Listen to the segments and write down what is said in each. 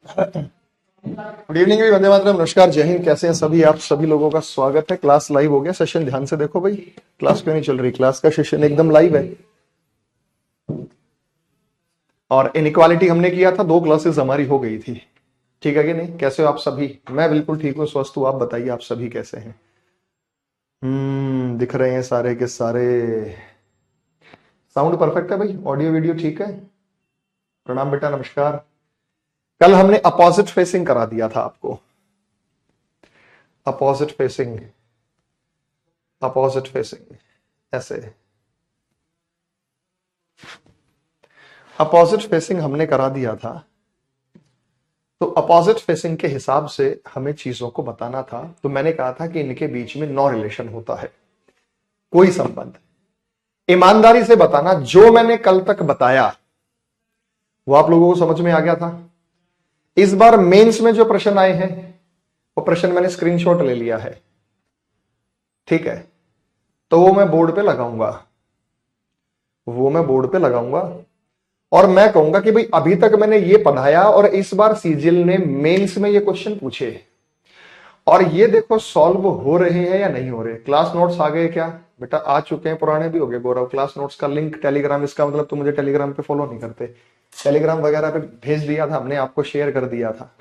Good evening भी, वंदे मातरम, नमस्कार, जय हिंद। कैसे हैं सभी आप? सभी लोगों का स्वागत है। क्लास लाइव हो गया। सेशन ध्यान से देखो भाई, क्लास क्यों नहीं चल रही? क्लास का सेशन एकदम लाइव है। और इनइक्वालिटी हमने किया था, 2 क्लासेस हमारी हो गई थी। ठीक है कि नहीं? कैसे हो आप सभी? मैं बिल्कुल ठीक हूँ, स्वस्थ हूँ। आप बताइए, आप सभी कैसे हैं? दिख रहे हैं सारे के सारे। साउंड परफेक्ट है भाई? ऑडियो वीडियो ठीक है? प्रणाम बेटा, नमस्कार। कल हमने अपोजिट फेसिंग करा दिया था आपको। अपोजिट फेसिंग, अपोजिट फेसिंग ऐसे अपोजिट फेसिंग हमने करा दिया था। तो अपोजिट फेसिंग के हिसाब से हमें चीजों को बताना था। तो मैंने कहा था कि इनके बीच में नो रिलेशन होता है, कोई संबंध। ईमानदारी से बताना, जो मैंने कल तक बताया वो आप लोगों को समझ में आ गया था। इस बार मेंस में जो प्रश्न आए हैं वो प्रश्न मैंने स्क्रीनशॉट ले लिया है, ठीक है? तो वो मैं बोर्ड पे लगाऊंगा, और मैं कहूंगा कि भाई अभी तक मैंने ये पढ़ाया और इस बार सीजीएल ने मेंस में ये क्वेश्चन पूछे और ये देखो सॉल्व हो रहे हैं या नहीं हो रहे। क्लास नोट्स आ गए क्या बेटा? आ चुके हैं, पुराने भी हो गए गौरव। क्लास नोट्स का लिंक टेलीग्राम, इसका मतलब तुम मुझे टेलीग्राम पे फॉलो नहीं करते। टेलीग्राम वगैरह पे भेज दिया था हमने, आपको शेयर कर दिया था।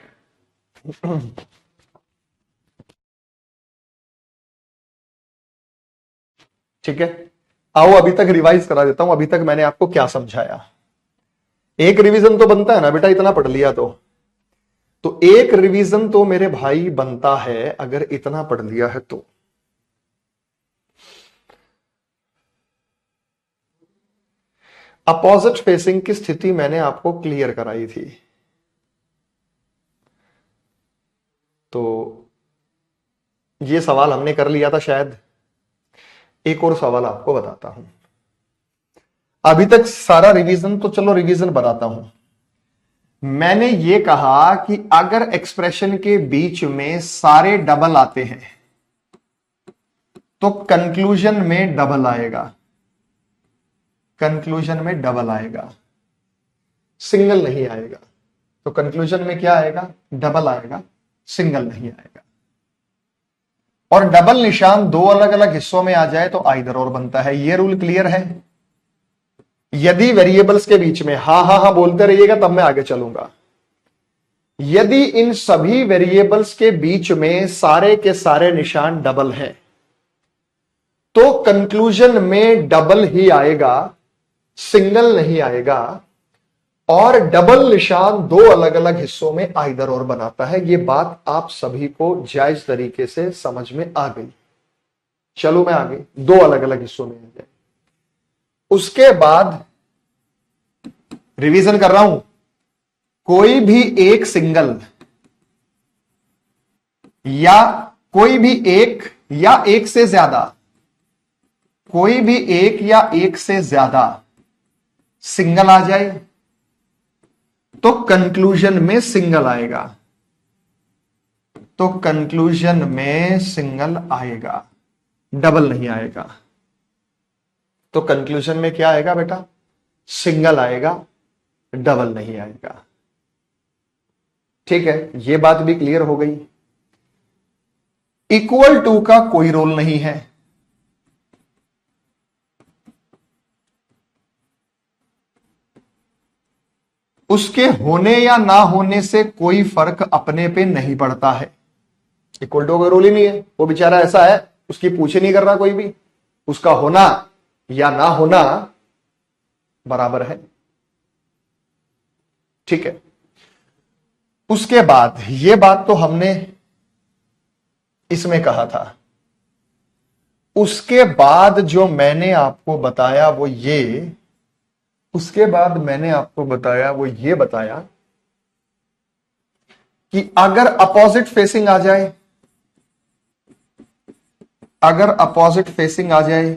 ठीक है, आओ अभी तक रिवाइज करा देता हूं। अभी तक मैंने आपको क्या समझाया? एक रिवीजन तो बनता है ना बेटा, इतना पढ़ लिया तो एक रिवीजन तो मेरे भाई बनता है अगर इतना पढ़ लिया है तो। अपोजिट फेसिंग की स्थिति मैंने आपको क्लियर कराई थी। तो ये सवाल हमने कर लिया था शायद। एक और सवाल आपको बताता हूं। अभी तक सारा रिवीजन तो चलो रिवीजन बताता हूं। मैंने ये कहा कि अगर एक्सप्रेशन के बीच में सारे डबल आते हैं तो कंक्लूजन में डबल आएगा, कंक्लूजन में डबल आएगा, सिंगल नहीं आएगा। तो कंक्लूजन में क्या आएगा? डबल आएगा, सिंगल नहीं आएगा। और डबल निशान 2 अलग अलग हिस्सों में आ जाए तो आइदर और बनता है। ये रूल क्लियर है? यदि वेरिएबल्स के बीच में, हां हां हां बोलते रहिएगा तब मैं आगे चलूंगा। यदि इन सभी वेरिएबल्स के बीच में सारे के सारे निशान डबल हैं तो कंक्लूजन में डबल ही आएगा, सिंगल नहीं आएगा। और डबल निशान 2 अलग अलग हिस्सों में आइदर और बनाता है। यह बात आप सभी को जायज तरीके से समझ में आ गई? चलो मैं आगे, 2 अलग अलग हिस्सों में आ जाए। उसके बाद रिवीजन कर रहा हूं। कोई भी एक सिंगल या कोई भी एक या एक से ज्यादा, कोई भी एक या एक से ज्यादा सिंगल आ जाए तो कंक्लूजन में सिंगल आएगा, तो कंक्लूजन में सिंगल आएगा, डबल नहीं आएगा। तो कंक्लूजन में क्या आएगा बेटा? सिंगल आएगा, डबल नहीं आएगा। ठीक है, यह बात भी क्लियर हो गई। इक्वल टू का कोई रोल नहीं है। उसके होने या ना होने से कोई फर्क अपने पे नहीं पड़ता है। इक्वल टू का रोल ही नहीं है। वो बेचारा ऐसा है, उसकी पूछे नहीं कर रहा कोई भी, उसका होना या ना होना बराबर है। ठीक है, उसके बाद ये बात तो हमने इसमें कहा था। उसके बाद जो मैंने आपको बताया वो ये, उसके बाद मैंने आपको बताया वो ये बताया कि अगर अपोजिट फेसिंग आ जाए, अगर अपोजिट फेसिंग आ जाए,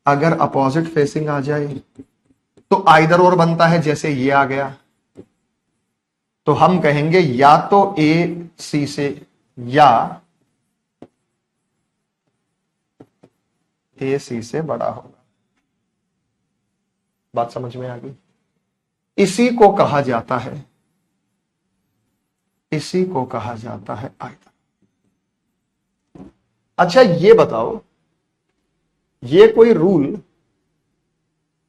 अगर अपोजिट फेसिंग आ जाए तो आइदर और बनता है। जैसे ये आ गया तो हम कहेंगे या तो ए सी से या ए सी से बड़ा होगा। बात समझ में आ गई? इसी को कहा जाता है, इसी को कहा जाता है आयतन। अच्छा ये बताओ, ये कोई रूल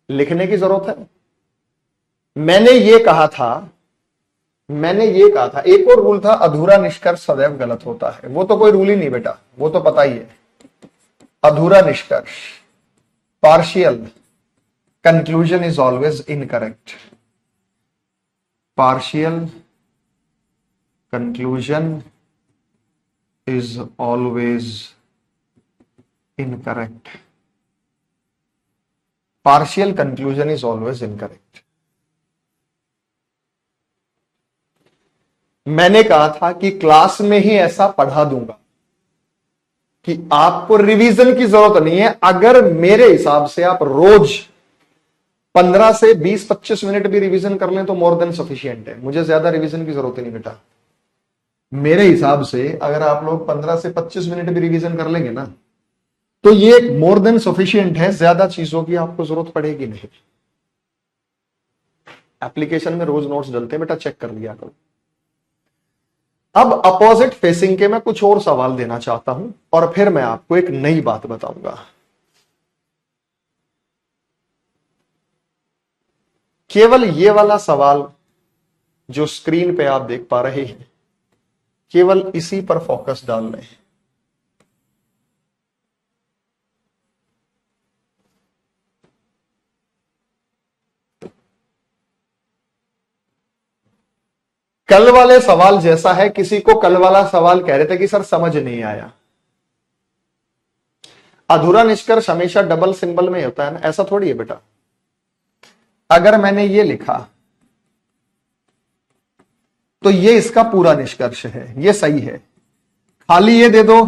लिखने की जरूरत है? मैंने ये कहा था एक और रूल था, अधूरा निष्कर्ष सदैव गलत होता है। वो तो कोई रूल ही नहीं बेटा, वो तो पता ही है। अधूरा निष्कर्ष, partial conclusion is always incorrect. Partial conclusion is always incorrect. Partial conclusion is always incorrect. मैंने कहा था कि क्लास में ही ऐसा पढ़ा दूंगा कि आपको रिवीजन की जरूरत नहीं है। अगर मेरे हिसाब से आप रोज 15 से 20-25 मिनट भी रिवीजन कर लें तो मोर देन सफिशिएंट है। मुझे ज्यादा रिवीजन की जरूरत ही नहीं बेटा। मेरे हिसाब से अगर आप लोग 15 से 25 मिनट भी रिवीजन कर लेंगे ना, तो ये मोर देन सफिशिएंट है। ज्यादा चीजों की आपको जरूरत पड़ेगी नहीं। एप्लीकेशन में रोज नोट्स डलते हैं बेटा, चेक कर लिया करो। अब अपोजिट फेसिंग के मैं कुछ और सवाल देना चाहता हूं और फिर मैं आपको एक नई बात बताऊंगा। केवल ये वाला सवाल जो स्क्रीन पे आप देख पा रहे हैं, केवल इसी पर फोकस डाल रहे हैं। कल वाले सवाल जैसा है। किसी को कल वाला सवाल कह रहे थे कि सर समझ नहीं आया। अधूरा निष्कर्ष हमेशा डबल सिंबल में होता है ना, ऐसा थोड़ी है बेटा। अगर मैंने ये लिखा तो ये इसका पूरा निष्कर्ष है, ये सही है। खाली ये दे दो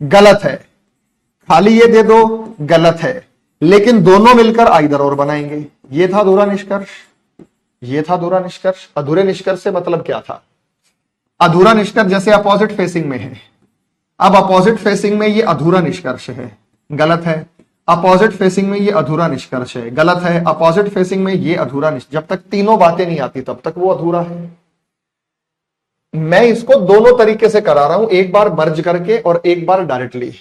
गलत है, खाली ये दे दो गलत है, लेकिन दोनों मिलकर आइदर और बनाएंगे। ये था अधूरा निष्कर्ष, ये था अधूरा निष्कर्ष। अधूरे निष्कर्ष से मतलब क्या था? अधूरा निष्कर्ष जैसे अपोजिट फेसिंग में है। अब अपोजिट फेसिंग में ये अधूरा निष्कर्ष है, गलत है। अपोजिट फेसिंग में ये अधूरा निष्कर्ष है, गलत है। अपोजिट फेसिंग में ये अधूरा निष्कर्ष। जब तक तीनों बातें नहीं आती तब तक वो अधूरा है। मैं इसको दोनों तरीके से करा रहा हूं, एक बार मर्ज करके और एक बार डायरेक्टली।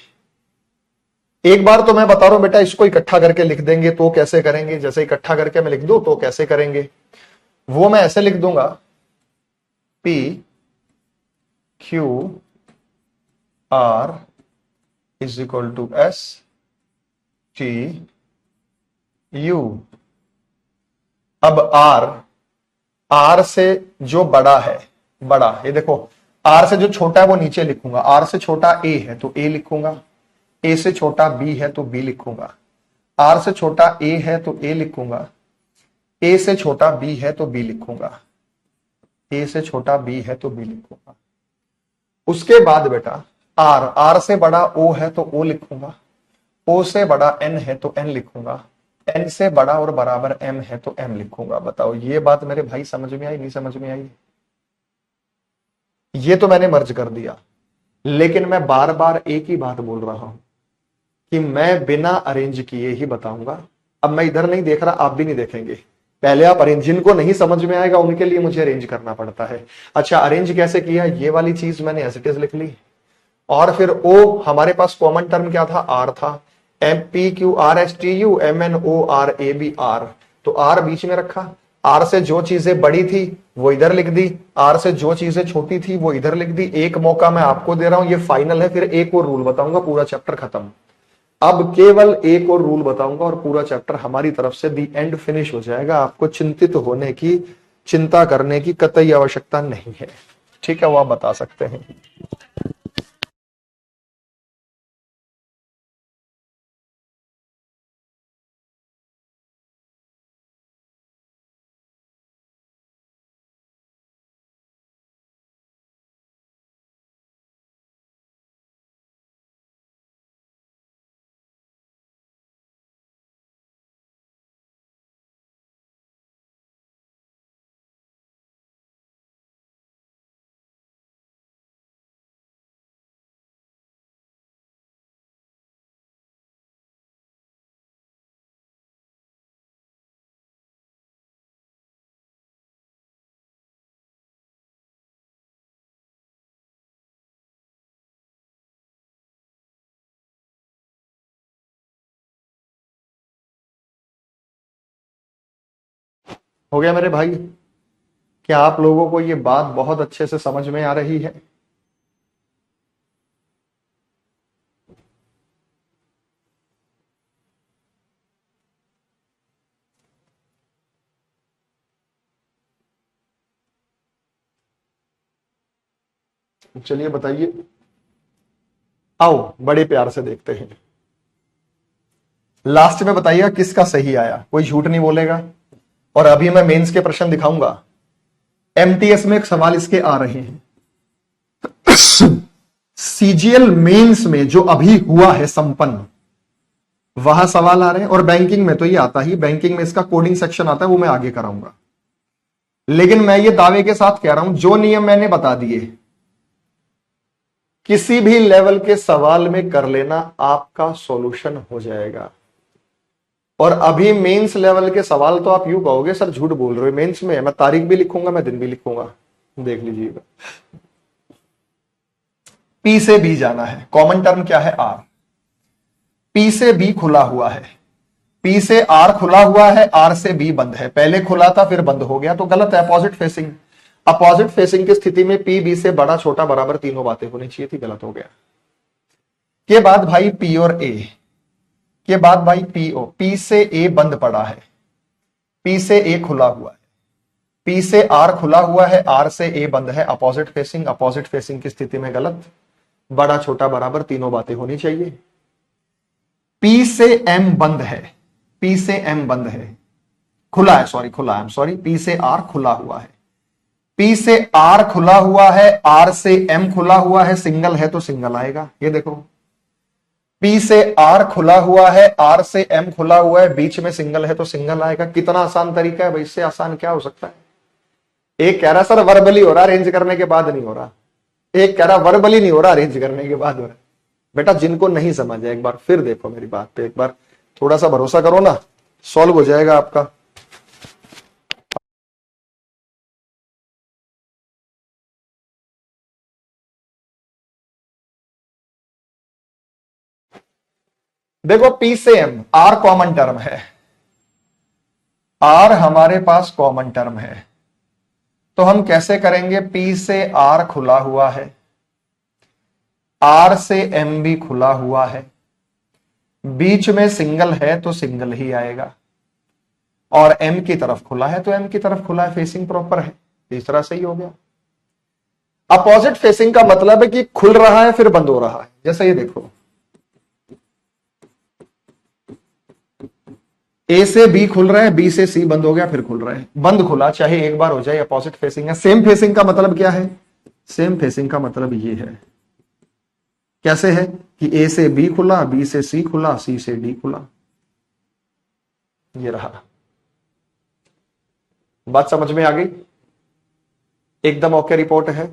एक बार तो मैं बता रहा हूं बेटा, इसको इकट्ठा करके लिख देंगे तो कैसे करेंगे, जैसे इकट्ठा करके मैं लिख दूं तो कैसे करेंगे, वो मैं ऐसे लिख दूंगा, P Q R is equal to S T U। अब R से जो बड़ा है, बड़ा ये देखो, R से जो छोटा है वो नीचे लिखूंगा। R से छोटा A है तो A लिखूंगा, A से छोटा B है तो B लिखूंगा, R से छोटा A है तो A लिखूंगा, A से छोटा B है तो B लिखूंगा, A से छोटा B है तो B लिखूंगा। उसके बाद बेटा R से बड़ा O है तो O लिखूंगा, O से बड़ा N है तो N लिखूंगा, N से बड़ा और बराबर M है तो M लिखूंगा। बताओ ये बात मेरे भाई समझ में आई, नहीं समझ में आई? ये तो मैंने मर्ज कर दिया, लेकिन मैं बार बार एक ही बात बोल रहा हूं कि मैं बिना अरेंज किए ही बताऊंगा। अब मैं इधर नहीं देख रहा, आप भी नहीं देखेंगे। पहले आप अरेंज, जिनको नहीं समझ में आएगा उनके लिए मुझे अरेंज करना पड़ता है। अच्छा अरेंज कैसे किया? ये वाली चीज मैंने एज इट इज लिख ली, और फिर ओ हमारे पास कॉमन टर्म क्या था? आर था। MPQRSTU MNORABR, तो आर बीच में रखा। आर से जो चीजें बड़ी थी वो इधर लिख दी, आर से जो चीजें छोटी थी वो इधर लिख दी। एक मौका मैं आपको दे रहा हूं, ये फाइनल है, फिर एक और रूल बताऊंगा, पूरा चैप्टर खत्म। अब केवल एक और रूल बताऊंगा और पूरा चैप्टर हमारी तरफ से दी एंड फिनिश हो जाएगा। आपको चिंतित होने की, चिंता करने की कतई आवश्यकता नहीं है। ठीक है, वो आप बता सकते हैं। हो गया मेरे भाई? क्या आप लोगों को ये बात बहुत अच्छे से समझ में आ रही है? चलिए बताइए, आओ बड़े प्यार से देखते हैं। लास्ट में बताइएगा किसका सही आया, कोई झूठ नहीं बोलेगा। और अभी मैं मेंस के प्रश्न दिखाऊंगा। एमटीएस में एक सवाल इसके आ रहे हैं। सीजीएल मेंस में जो अभी हुआ है संपन्न, वहां सवाल आ रहे हैं। और बैंकिंग में तो ये आता ही, बैंकिंग में इसका कोडिंग सेक्शन आता है, वो मैं आगे कराऊंगा। लेकिन मैं ये दावे के साथ कह रहा हूं, जो नियम मैंने बता दिए किसी भी लेवल के सवाल में कर लेना, आपका सॉल्यूशन हो जाएगा। और अभी मेंस लेवल के सवाल तो आप यूं कहोगे सर झूठ बोल रहे हो, मेंस में मैं तारीख भी लिखूंगा, मैं दिन भी लिखूंगा, देख लीजिएगा। पी से बी जाना है, कॉमन टर्म क्या है? आर। पी से बी खुला हुआ है, पी से आर खुला हुआ है, आर से बी बंद है। पहले खुला था फिर बंद हो गया, तो गलत है। अपोजिट फेसिंग, अपोजिट फेसिंग की स्थिति में पी बी से बड़ा छोटा बराबर तीनों बातें होनी चाहिए थी, गलत हो गया। के बाद भाई पी और ए, के बाद भाई पी ओ, पी से ए बंद पड़ा है, पी से ए खुला हुआ है, पी से आर खुला हुआ है, आर से ए बंद है। अपोजिट फेसिंग, अपोजिट फेसिंग की स्थिति में गलत, बड़ा छोटा बराबर तीनों बातें होनी चाहिए। पी से एम बंद है, पी से एम बंद है, खुला है, सॉरी खुला है, सॉरी, पी से आर खुला हुआ है, पी से आर खुला हुआ है, आर से एम खुला हुआ है, सिंगल है तो सिंगल आएगा। ये देखो, पी से आर खुला हुआ है, आर से एम खुला हुआ है, बीच में सिंगल है तो सिंगल आएगा। कितना आसान तरीका है भाई, इससे आसान क्या हो सकता है? एक कह रहा सर वर्बली हो रहा, अरेंज करने के बाद नहीं हो रहा। एक कह रहा वर्बली नहीं हो रहा, अरेंज करने के बाद हो रहा। बेटा जिनको नहीं समझ है एक बार फिर देखो मेरी बात पे, एक बार थोड़ा सा भरोसा करो ना, सॉल्व हो जाएगा आपका। देखो पी से एम, आर कॉमन टर्म है, आर हमारे पास कॉमन टर्म है, तो हम कैसे करेंगे? पी से आर खुला हुआ है, आर से एम भी खुला हुआ है, बीच में सिंगल है तो सिंगल ही आएगा, और एम की तरफ खुला है तो एम की तरफ खुला है, फेसिंग प्रॉपर है। तीसरा सही हो गया। अपोजिट फेसिंग का मतलब है कि खुल रहा है फिर बंद हो रहा है। जैसे ये देखो, ए से बी खुल रहा है, बी से सी बंद हो गया फिर खुल रहा है, बंद खुला चाहे एक बार हो जाए, अपोजिट फेसिंग है। सेम फेसिंग का मतलब क्या है? सेम फेसिंग का मतलब ये है, कैसे है कि ए से बी खुला, बी से सी खुला, सी से डी खुला, ये रहा। बात समझ में आ गई? एकदम ओके रिपोर्ट है,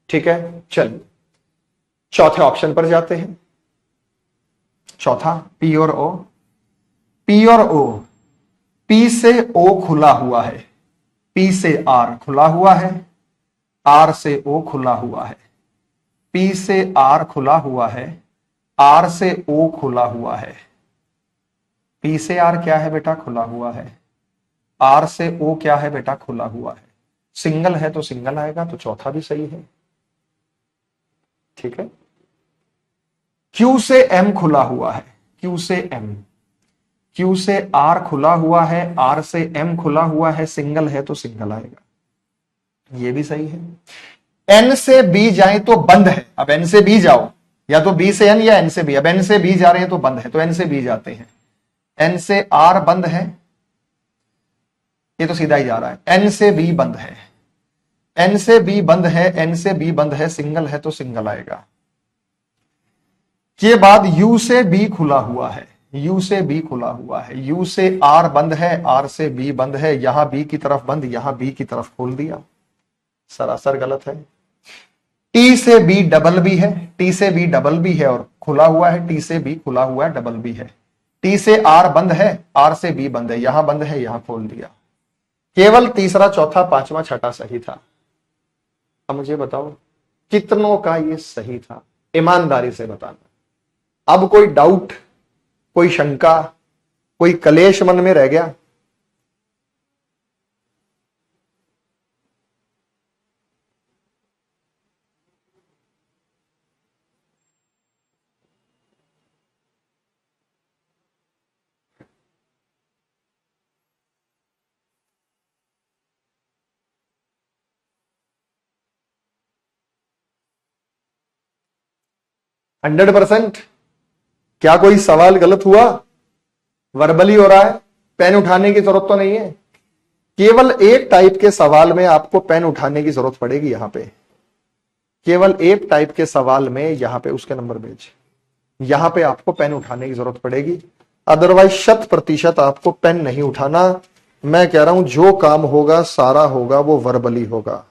ठीक है। चलिए चौथे ऑप्शन पर जाते हैं। चौथा पी और ओ, पी और ओ, पी से ओ खुला हुआ है, पी से आर खुला हुआ है, आर से ओ खुला हुआ है, पी से आर खुला हुआ है, आर से ओ खुला हुआ है। पी से आर क्या है बेटा? खुला हुआ है। आर से ओ क्या है बेटा? खुला हुआ है। सिंगल है तो सिंगल आएगा, तो चौथा भी सही है, ठीक है। क्यू से एम खुला हुआ है, क्यू से एम, क्यू से आर खुला हुआ है, आर से एम खुला हुआ है, सिंगल है तो सिंगल आएगा, ये भी सही है। एन से बी जाए तो बंद है, अब एन से बी जाओ, या तो बी से एन या एन से बी, अब एन से बी जा रहे हैं तो बंद है, तो एन से बी जाते हैं। एन से आर बंद है, ये तो सीधा ही जा रहा है, एन से बी बंद है, एन से बी बंद है, एन से बी बंद है, सिंगल है तो सिंगल आएगा। के बाद यू से बी खुला हुआ है, यू से बी खुला हुआ है, यू से आर बंद है, आर से बी बंद है, यहां बी की तरफ बंद, यहां बी की तरफ खोल दिया, सरासर गलत है। टी से बी डबल बी है, टी से बी डबल बी है और खुला हुआ है, टी से बी खुला हुआ है, डबल बी है। टी से आर बंद है, आर से बी बंद है, यहां बंद है, यहां खोल दिया। केवल तीसरा, चौथा, पांचवा, छठा सही था। अब मुझे बताओ कितनों का ये सही था, ईमानदारी से बताना। अब कोई डाउट, कोई शंका, कोई कलेश मन में रह गया? 100%। क्या कोई सवाल गलत हुआ? वर्बली हो रहा है, पेन उठाने की जरूरत तो नहीं है। केवल एक टाइप के सवाल में आपको पेन उठाने की जरूरत पड़ेगी। यहां पे केवल एक टाइप के सवाल में, यहां पे उसके नंबर भेज, यहां पे आपको पेन उठाने की जरूरत पड़ेगी। अदरवाइज 100% आपको पेन नहीं उठाना। मैं कह रहा हूं जो काम होगा सारा होगा वो वर्बली होगा।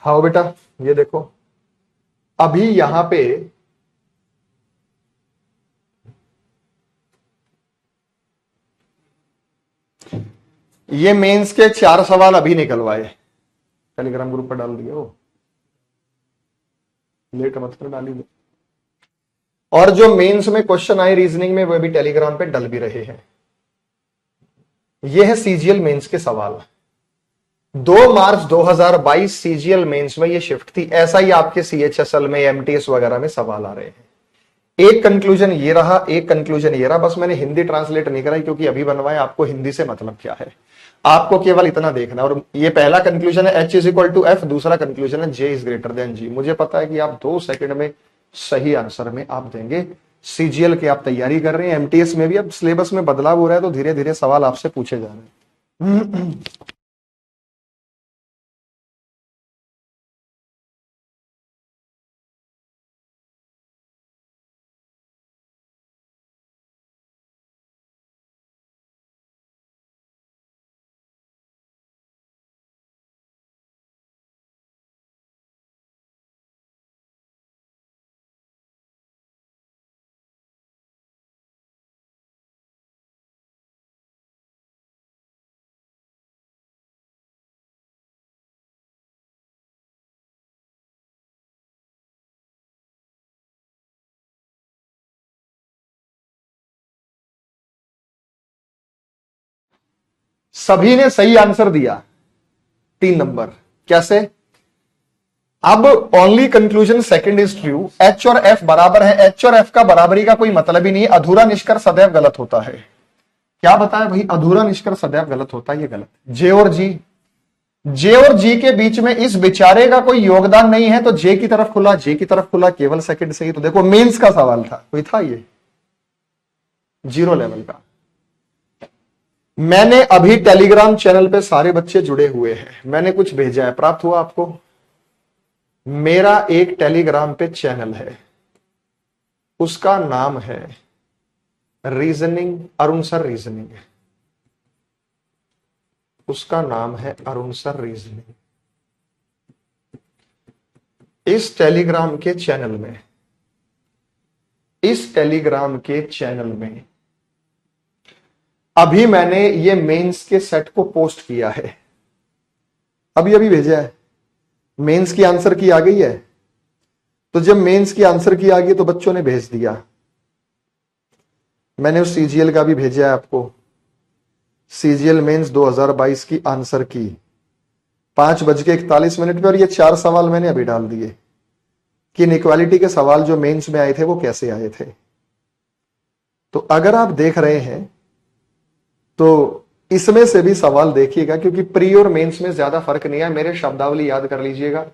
हाँ बेटा, ये देखो अभी यहां पे ये मेंस के 4 सवाल अभी निकलवाए, टेलीग्राम ग्रुप पर डाल दिए। वो लेट मत कर, डाली दो। और जो मेंस में क्वेश्चन आए रीजनिंग में वो भी टेलीग्राम पे डल भी रहे हैं। ये है सीजीएल मेंस के सवाल। 2 मार्च 2022 सीजीएल मेंस में ये शिफ्ट थी। ऐसा ही आपके सीएचएसएल में, एमटीएस वगैरह में सवाल आ रहे हैं। एक कंक्लूजन ये रहा, एक कंक्लूजन ये रहा। बस मैंने हिंदी ट्रांसलेट नहीं कराई क्योंकि अभी बनवाए। आपको हिंदी से मतलब क्या है, आपको केवल इतना देखना। और ये पहला कंक्लूजन है H is equal to F, दूसरा कंक्लूजन है J is greater than G। मुझे पता है कि आप 2 सेकंड में सही आंसर में आप देंगे। सीजीएल की आप तैयारी कर रहे हैं, एमटीएस में भी अब सिलेबस में बदलाव हो रहा है तो धीरे धीरे सवाल आपसे पूछे जा रहे हैं। सभी ने सही आंसर दिया, 3 नंबर। कैसे? अब only conclusion second is true. H और एफ बराबर है। एच और एफ का बराबरी का कोई मतलब ही नहीं। अधूरा निष्कर्ष सदैव गलत होता है। क्या बताया भाई? अधूरा निष्कर्ष सदैव गलत होता है, ये गलत। जे और जी, जे और जी के बीच में इस बेचारे का कोई योगदान नहीं है, तो जे की तरफ खुला, जे की तरफ खुला, केवल सेकंड से ही। तो देखो मेंस का सवाल था, कोई था ये 0 लेवल का। मैंने अभी टेलीग्राम चैनल पे सारे बच्चे जुड़े हुए हैं, मैंने कुछ भेजा है, प्राप्त हुआ आपको? मेरा एक टेलीग्राम पे चैनल है, उसका नाम है रीजनिंग, अरुण सर रीजनिंग। उसका नाम है अरुण सर रीजनिंग। इस टेलीग्राम के चैनल में, इस टेलीग्राम के चैनल में अभी मैंने ये मेंस के सेट को पोस्ट किया है, अभी अभी भेजा है। मेंस की आंसर की आ गई है। तो जब मेंस की आंसर की आ गई तो बच्चों ने भेज दिया। मैंने उस सीजीएल का भी भेजा है आपको, सीजीएल मेंस 2022 की आंसर की 5:41 पे। और ये 4 सवाल मैंने अभी डाल दिए कि इनइक्वालिटी के सवाल जो मेंस में आए थे वो कैसे आए थे। तो अगर आप देख रहे हैं तो इसमें से भी सवाल देखिएगा, क्योंकि प्री और मेंस में ज्यादा फर्क नहीं है। मेरे शब्दावली याद कर लीजिएगा।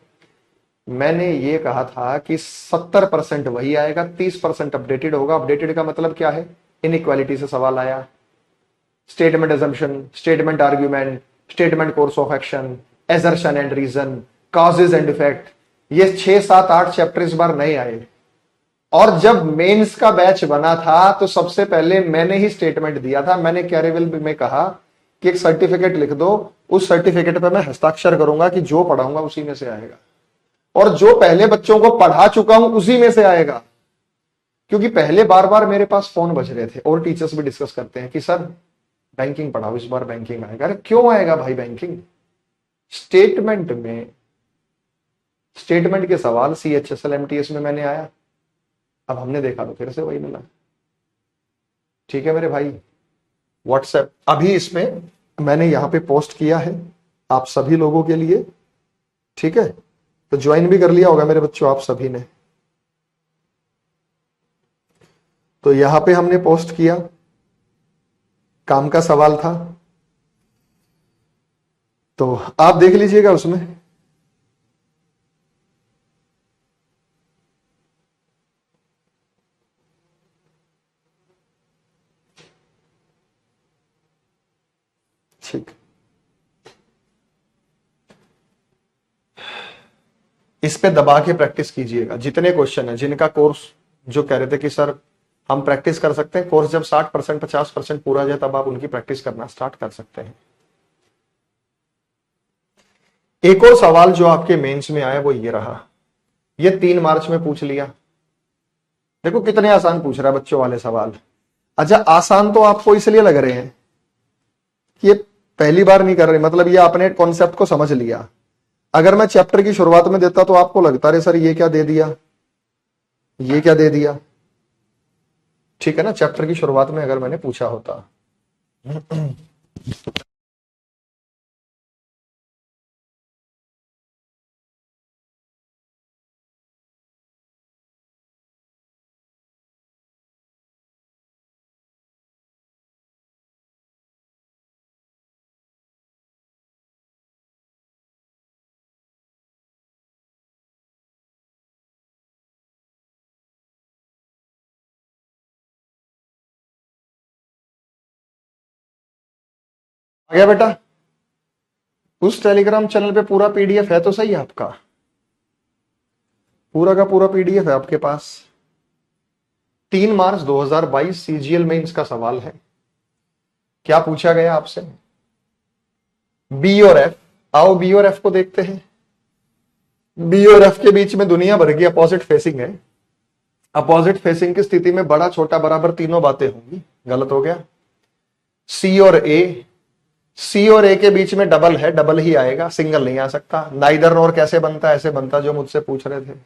मैंने ये कहा था कि 70% वही आएगा, 30% अपडेटेड होगा। अपडेटेड का मतलब क्या है? इनइक्वालिटी से सवाल आया, statement assumption, statement argument, statement course of action, assertion and reason, causes and effect. ये 6, 7, 8 चैप्टर इस बार नए आए। और जब मेंस का बैच बना था तो सबसे पहले मैंने ही स्टेटमेंट दिया था। मैंने कैरेविल में कहा कि एक सर्टिफिकेट लिख दो, उस सर्टिफिकेट पे मैं हस्ताक्षर करूंगा कि जो पढ़ाऊंगा उसी में से आएगा, और जो पहले बच्चों को पढ़ा चुका हूं उसी में से आएगा। क्योंकि पहले बार बार मेरे पास फोन बज रहे थे और टीचर्स भी डिस्कस करते हैं कि सर बैंकिंग पढ़ाओ, इस बार बैंकिंग आएगा। अरे क्यों आएगा भाई बैंकिंग? स्टेटमेंट में, स्टेटमेंट के सवाल सीएचएसएल एमटीएस में मैंने आया, अब हमने देखा तो फिर से वही मिला। ठीक है मेरे भाई। व्हाट्सएप अभी इसमें मैंने यहां पे पोस्ट किया है आप सभी लोगों के लिए। ठीक है, तो ज्वाइन भी कर लिया होगा मेरे बच्चों आप सभी ने। तो यहां पे हमने पोस्ट किया, काम का सवाल था, तो आप देख लीजिएगा उसमें। ठीक, इस पे दबा के प्रैक्टिस कीजिएगा। जितने क्वेश्चन है जिनका कोर्स जो कह रहे थे कि सर हम प्रैक्टिस कर सकते हैं, कोर्स जब 60% 50% पूरा जाए तब आप उनकी प्रैक्टिस करना स्टार्ट कर सकते हैं। एक और सवाल जो आपके मेंस में आया वो ये रहा, ये 3 मार्च में पूछ लिया। देखो कितने आसान पूछ रहा है बच्चों वाले सवाल। अच्छा, आसान तो आपको इसलिए लग रहे हैं कि ये पहली बार नहीं कर रहे, मतलब ये आपने कॉन्सेप्ट को समझ लिया। अगर मैं चैप्टर की शुरुआत में देता तो आपको लगता है सर ये क्या दे दिया, ये क्या दे दिया। ठीक है ना, चैप्टर की शुरुआत में अगर मैंने पूछा होता। आ गया बेटा, उस टेलीग्राम चैनल पे पूरा पीडीएफ है तो सही आपका, पूरा का पूरा पीडीएफ है आपके पास। 3 मार्च 2022 सीजीएल में इसका सवाल है। क्या पूछा गया आपसे, बी और एफ। आओ बी और एफ को देखते हैं। बी और एफ के बीच में दुनिया भर की अपोजिट फेसिंग है। अपोजिट फेसिंग की स्थिति में बड़ा छोटा बराबर तीनों बातें होंगी। गलत हो गया। सी और ए, सी और ए के बीच में डबल है, डबल ही आएगा, सिंगल नहीं आ सकता। नाइदर नॉर कैसे बनता है, ऐसे बनता जो मुझसे पूछ रहे थे,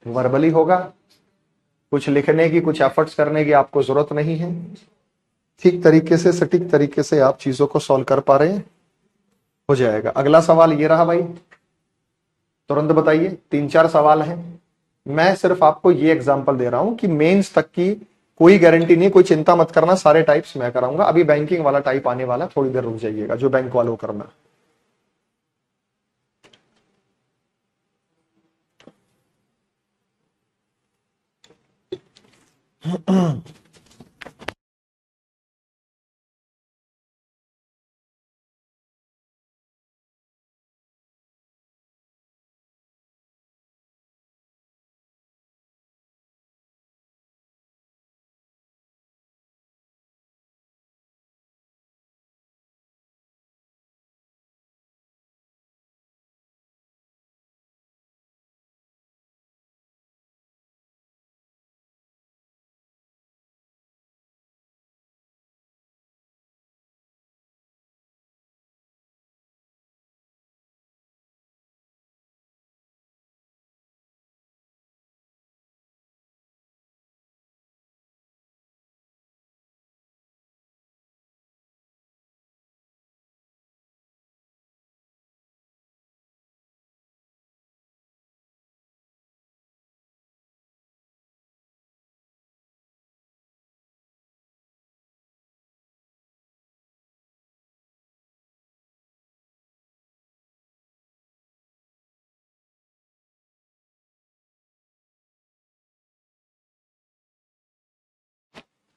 वर्बली होगा। कुछ लिखने की, कुछ एफर्ट्स करने की आपको जरूरत नहीं है। ठीक तरीके से, सटीक तरीके से आप चीजों को सॉल्व कर पा रहे हैं, हो जाएगा। अगला सवाल ये रहा भाई, तुरंत बताइए। 3-4 सवाल हैं। मैं सिर्फ आपको ये एग्जांपल दे रहा हूं कि मेंस तक की कोई गारंटी नहीं, कोई चिंता मत करना, सारे टाइप्स मैं कराऊंगा। अभी बैंकिंग वाला टाइप आने वाला, थोड़ी देर रुक जाइएगा, जो बैंक वालों करना।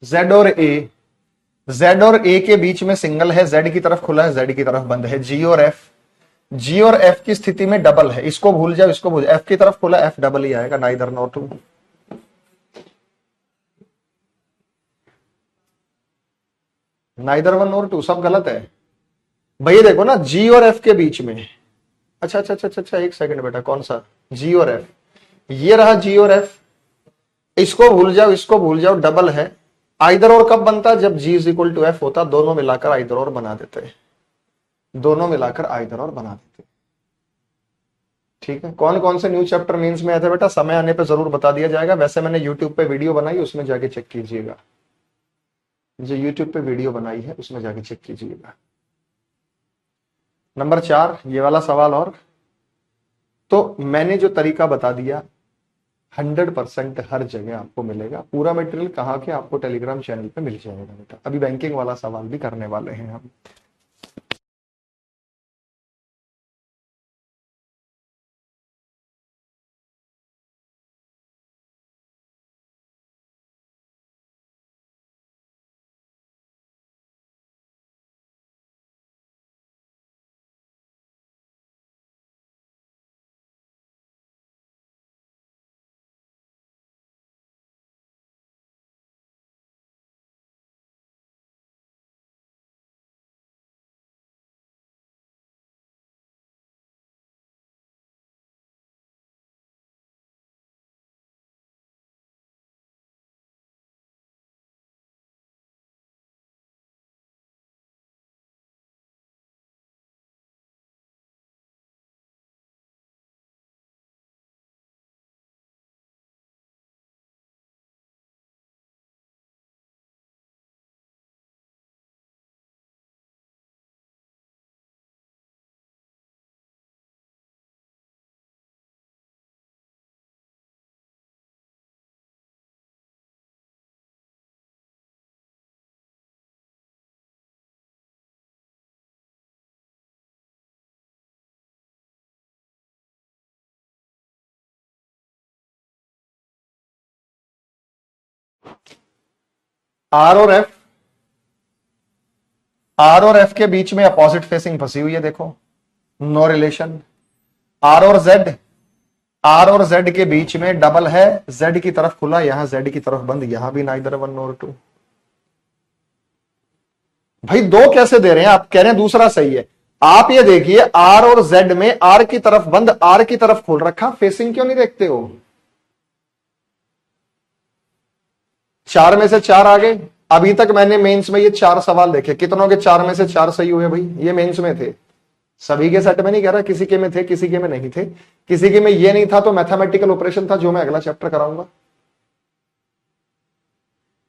जेड और ए, जेड और ए के बीच में सिंगल है, जेड की तरफ खुला है, जेड की तरफ बंद है। जी और एफ, जी और एफ की स्थिति में डबल है, इसको भूल जाओ, इसको भूल जाओ। एफ की तरफ खुला, एफ डबल ही आएगा, neither nor two. Neither one nor two, सब गलत है भैया। देखो ना, जी और एफ के बीच में। अच्छा अच्छा अच्छा अच्छा, एक सेकंड बेटा, कौन सा जी और एफ, ये रहा जी और एफ। इसको भूल जाओ, इसको भूल जाओ, डबल है। आइदर और कब बनता, जब जी इज इक्वल टू एफ होता, दोनों मिलाकर आइदर और बना देते, दोनों मिलाकर आइदर और बना देते। ठीक है, कौन कौन से न्यू चैप्टर मींस में आए थे बेटा, समय आने पे जरूर बता दिया जाएगा। वैसे मैंने यूट्यूब पे वीडियो बनाई, उसमें जाके चेक कीजिएगा। जो यूट्यूब पे वीडियो बनाई है उसमें जाके चेक कीजिएगा। नंबर 4 ये वाला सवाल। और तो मैंने जो तरीका बता दिया 100% हर जगह आपको मिलेगा। पूरा मटेरियल कहाँ के, आपको टेलीग्राम चैनल पे मिल जाएगा बेटा। अभी बैंकिंग वाला सवाल भी करने वाले हैं हम। आर और एफ के बीच में अपोजिट फेसिंग फंसी हुई है, देखो नो रिलेशन। आर और जेड के बीच में डबल है, जेड की तरफ खुला, यहां जेड की तरफ बंद, यहां भी नाइदर 1 नॉर 2। भाई दो कैसे दे रहे हैं, आप कह रहे हैं दूसरा सही है। आप ये देखिए आर और जेड में आर की तरफ बंद, आर की तरफ खोल रखा, फेसिंग क्यों नहीं देखते हो? 4 में से 4 आ गए। अभी तक मैंने मेंस में ये 4 सवाल देखे, कितनों के 4 में से 4 सही हुए भाई? ये मेंस में थे, सभी के सेट में नहीं कह रहा, किसी के में थे किसी के में नहीं थे। किसी के में ये नहीं था तो मैथमेटिकल ऑपरेशन था, जो मैं अगला चैप्टर कराऊंगा।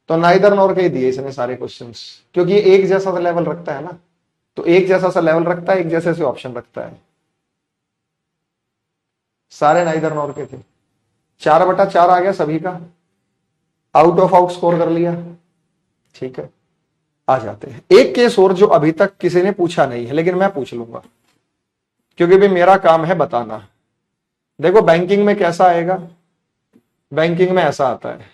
तो नाइदर नॉर के ही दिए इसने सारे क्वेश्चंस, क्योंकि ये एक जैसा लेवल रखता है ना, तो एक जैसा सा लेवल रखता है, एक जैसे से ऑप्शन रखता है। सारे नाइदर नॉर के थे। 4/4 आ गया सभी का, आउट ऑफ आउट स्कोर कर लिया। ठीक है, आ जाते हैं एक केस और जो अभी तक किसी ने पूछा नहीं है, लेकिन मैं पूछ लूंगा क्योंकि भी मेरा काम है बताना। देखो बैंकिंग में कैसा आएगा, बैंकिंग में ऐसा आता है,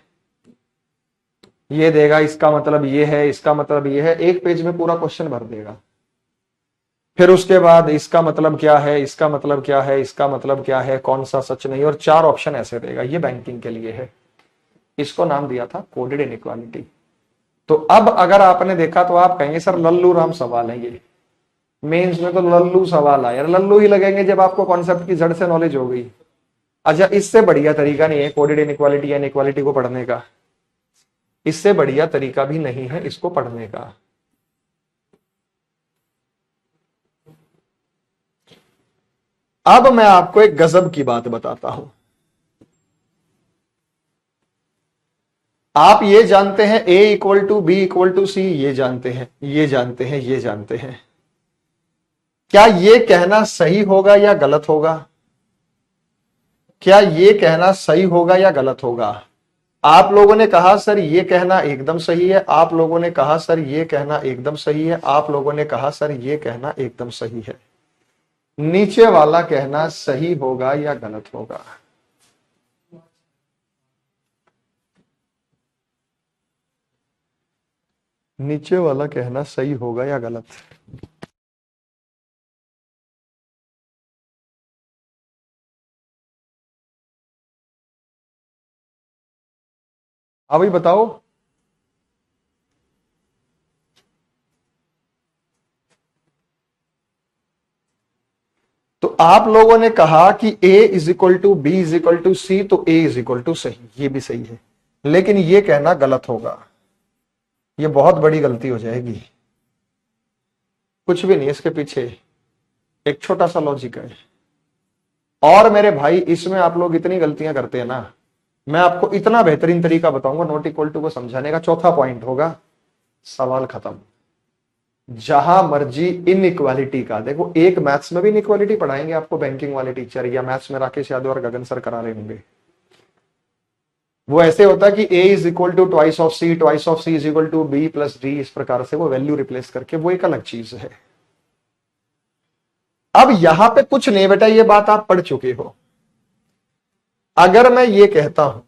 ये देगा, इसका मतलब ये है, इसका मतलब ये है, एक पेज में पूरा क्वेश्चन भर देगा। फिर उसके बाद इसका मतलब क्या है, इसका मतलब क्या है, इसका मतलब क्या है, कौन सा सच नहीं, और 4 ऑप्शन ऐसे देगा। ये बैंकिंग के लिए है, इसको नाम दिया था कोडेड इनइक्वालिटी। तो अब अगर आपने देखा तो आप कहेंगे सर लल्लू राम सवाल है ये, मेंस में तो लल्लू सवाल आया। लल्लू ही लगेंगे जब आपको कॉन्सेप्ट की जड़ से नॉलेज हो गई। अच्छा, इससे बढ़िया तरीका नहीं है कोडेड इनइक्वालिटी या इनइक्वालिटी को पढ़ने का, इससे बढ़िया तरीका भी नहीं है इसको पढ़ने का। अब मैं आपको एक गजब की बात बताता हूं। आप ये जानते हैं A = B = C, ये जानते हैं, ये जानते हैं, ये जानते हैं। क्या ये कहना सही होगा या गलत होगा? क्या ये कहना सही होगा या गलत होगा? आप लोगों ने कहा सर ये कहना एकदम सही है, आप लोगों ने कहा सर ये कहना एकदम सही है, आप लोगों ने कहा सर ये कहना एकदम सही है। नीचे वाला कहना सही होगा या गलत होगा? नीचे वाला कहना सही होगा या गलत? अभी बताओ। तो आप लोगों ने कहा कि A = B = C, तो A = सही, ये भी सही है, लेकिन ये कहना गलत होगा। ये बहुत बड़ी गलती हो जाएगी। कुछ भी नहीं इसके पीछे, एक छोटा सा लॉजिक है। और मेरे भाई इसमें आप लोग इतनी गलतियां करते हैं ना, मैं आपको इतना बेहतरीन तरीका बताऊंगा नॉट इक्वल टू को समझाने का। चौथा पॉइंट होगा, सवाल खत्म। जहां मर्जी इनइक्वालिटी का, देखो एक मैथ्स में भी इनइक्वालिटी पढ़ाएंगे आपको बैंकिंग वाले टीचर, या मैथ्स में राकेश यादव और गगन सर करा रहे होंगे। वो ऐसे होता है कि a is equal to twice of c, twice of c is equal to b plus d, इस प्रकार से वो वैल्यू रिप्लेस करके, वो एक अलग चीज है। अब यहां पे कुछ नहीं बेटा, ये बात आप पढ़ चुके हो। अगर मैं ये कहता हूं,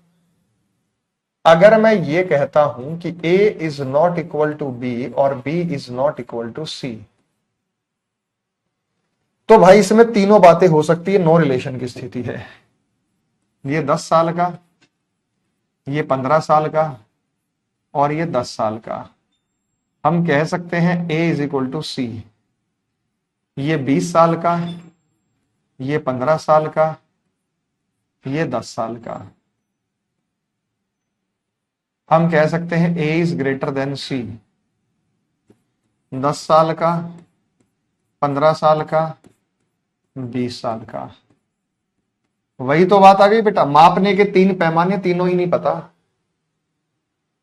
अगर मैं ये कहता हूं कि a is not equal to b और b is not equal to c, तो भाई इसमें तीनों बातें हो सकती है, नो रिलेशन की स्थिति है। ये 10 साल का, ये 15 साल का और ये 10 साल का। हम कह सकते हैं a इज इक्वल टू सी। ये 20 साल का, ये 15 साल का, ये 10 साल का। हम कह सकते हैं a is greater then c। 10 साल का, 15 साल का, 20 साल का। वही तो बात आ गई बेटा, मापने के 3 पैमाने तीनों ही नहीं पता।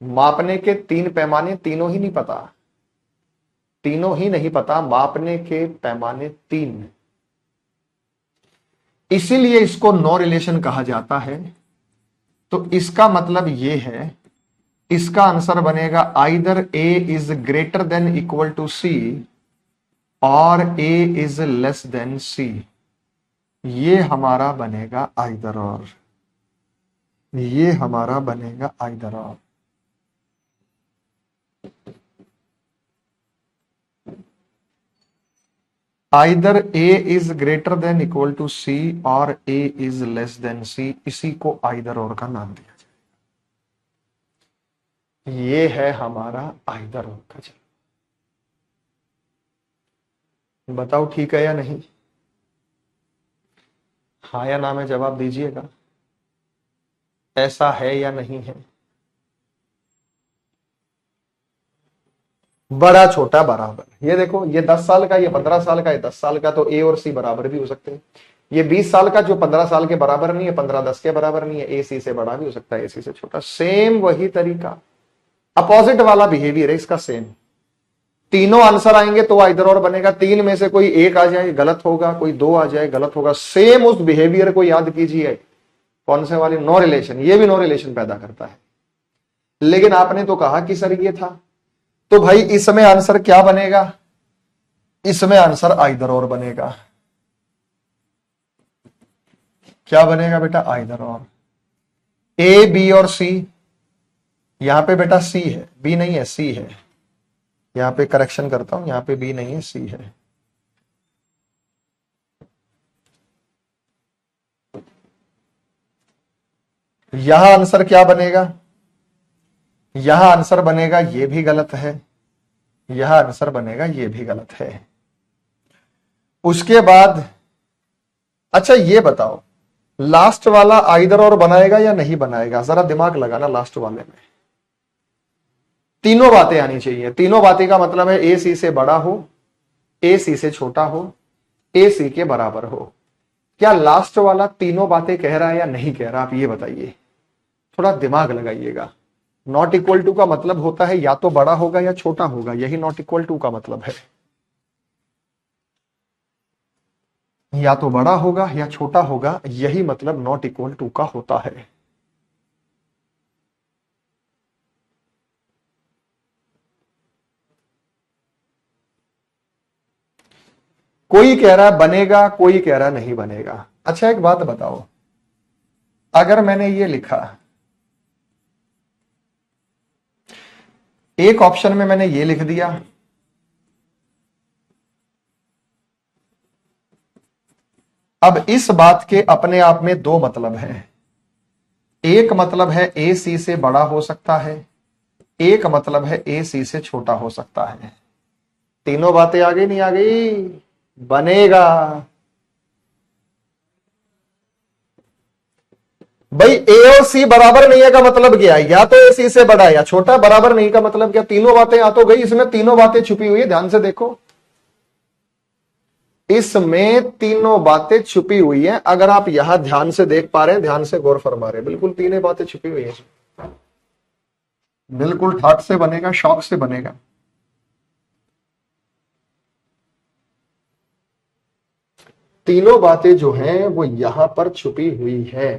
मापने के 3 पैमाने तीनों ही नहीं पता, तीनों ही नहीं पता, मापने के पैमाने 3। इसीलिए इसको नो रिलेशन कहा जाता है। तो इसका मतलब ये है, इसका आंसर बनेगा either a is greater than equal to c और a is less than c। ये हमारा बनेगा आइदर और, ये हमारा बनेगा आइदर और। Either a is greater than equal to c और a is less than c, इसी को आइदर और का नाम दिया जाए। ये है हमारा आइदर और का। चलो बताओ ठीक है या नहीं, हाँ या ना में जवाब दीजिएगा, ऐसा है या नहीं है। बड़ा छोटा बराबर, ये देखो ये 10 साल का, ये 15 साल का, ये 10 साल का, तो a और c बराबर भी हो सकते हैं। ये 20 साल का जो 15 साल के बराबर नहीं है, 15 10 के बराबर नहीं है, a c से बड़ा भी हो सकता है, a c से छोटा। सेम वही तरीका, अपोजिट वाला बिहेवियर है इसका सेम। तीनों आंसर आएंगे तो आइदर और बनेगा, 3 में से कोई एक आ जाए गलत होगा, कोई 2 आ जाए गलत होगा। सेम उस बिहेवियर को याद कीजिए, कौन से वाले, नो रिलेशन। ये भी नो रिलेशन पैदा करता है। लेकिन आपने तो कहा कि सर ये था, तो भाई इसमें आंसर क्या बनेगा, इसमें आंसर आइदर और बनेगा। क्या बनेगा बेटा, आइदर और। ए बी और सी, यहां पे बेटा सी है, बी नहीं है, सी है। यहां पे करेक्शन करता हूं, यहां पे बी नहीं है, सी है। यहां आंसर क्या बनेगा, यहां आंसर बनेगा ये भी गलत है, यहां आंसर बनेगा ये भी गलत है। उसके बाद अच्छा ये बताओ, लास्ट वाला आइदर और बनाएगा या नहीं बनाएगा, जरा दिमाग लगाना। लास्ट वाले में तीनों बातें आनी चाहिए। तीनों बातें का मतलब है ए सी से बड़ा हो, ए सी से छोटा हो, ए सी के बराबर हो। क्या लास्ट वाला तीनों बातें कह रहा है या नहीं कह रहा, आप ये बताइए, थोड़ा दिमाग लगाइएगा। नॉट इक्वल टू का मतलब होता है या तो बड़ा होगा या छोटा होगा, यही नॉट इक्वल टू का मतलब है। या तो बड़ा होगा या छोटा होगा, यही मतलब नॉट इक्वल टू का होता है। कोई कह रहा है बनेगा, कोई कह रहा है नहीं बनेगा। अच्छा एक बात बताओ, अगर मैंने ये लिखा, एक ऑप्शन में मैंने ये लिख दिया, अब इस बात के अपने आप में 2 मतलब हैं। एक मतलब है ए सी से बड़ा हो सकता है, एक मतलब है ए सी से छोटा हो सकता है। तीनों बातें आ गई नहीं आ गई, बनेगा। भाई ए और सी बराबर नहीं है का मतलब क्या है, या तो ए सी से बड़ा है या छोटा। बराबर नहीं का मतलब क्या, तीनों बातें आ तो गई, इसमें तीनों बातें छुपी हुई है, ध्यान से देखो, इसमें तीनों बातें छुपी हुई हैं। अगर आप यहां ध्यान से देख पा रहे हैं, ध्यान से गौर फरमा रहे हैं, बिल्कुल तीनों बातें छुपी हुई हैं। बिल्कुल ठाट से बनेगा, शौक से बनेगा। तीनों बातें जो हैं वो यहां पर छुपी हुई है।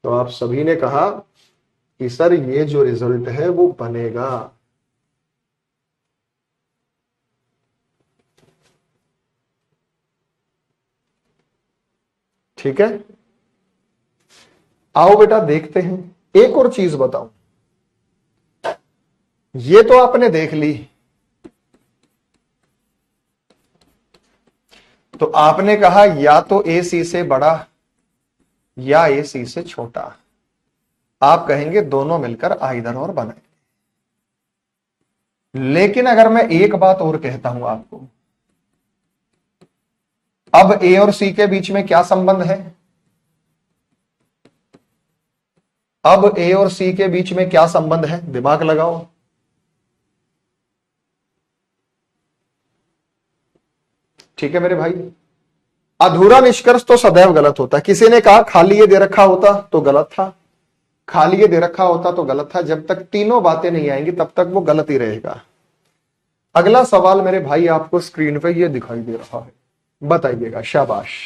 तो आप सभी ने कहा कि सर ये जो रिजल्ट है वो बनेगा। ठीक है, आओ बेटा देखते हैं। एक और चीज बताऊं, ये तो आपने देख ली, तो आपने कहा या तो ए सी से बड़ा या ए सी से छोटा। आप कहेंगे दोनों मिलकर आइदर और बनाए। लेकिन अगर मैं एक बात और कहता हूं आपको, अब ए और सी के बीच में क्या संबंध है? अब ए और सी के बीच में क्या संबंध है? दिमाग लगाओ। ठीक है मेरे भाई, अधूरा निष्कर्ष तो सदैव गलत होता है। किसी ने कहा खाली ये दे रखा होता तो गलत था, खाली ये दे रखा होता तो गलत था। जब तक तीनों बातें नहीं आएंगी तब तक वो गलत ही रहेगा। अगला सवाल मेरे भाई आपको स्क्रीन पे ये दिखाई दे रहा है, बताइएगा। शाबाश।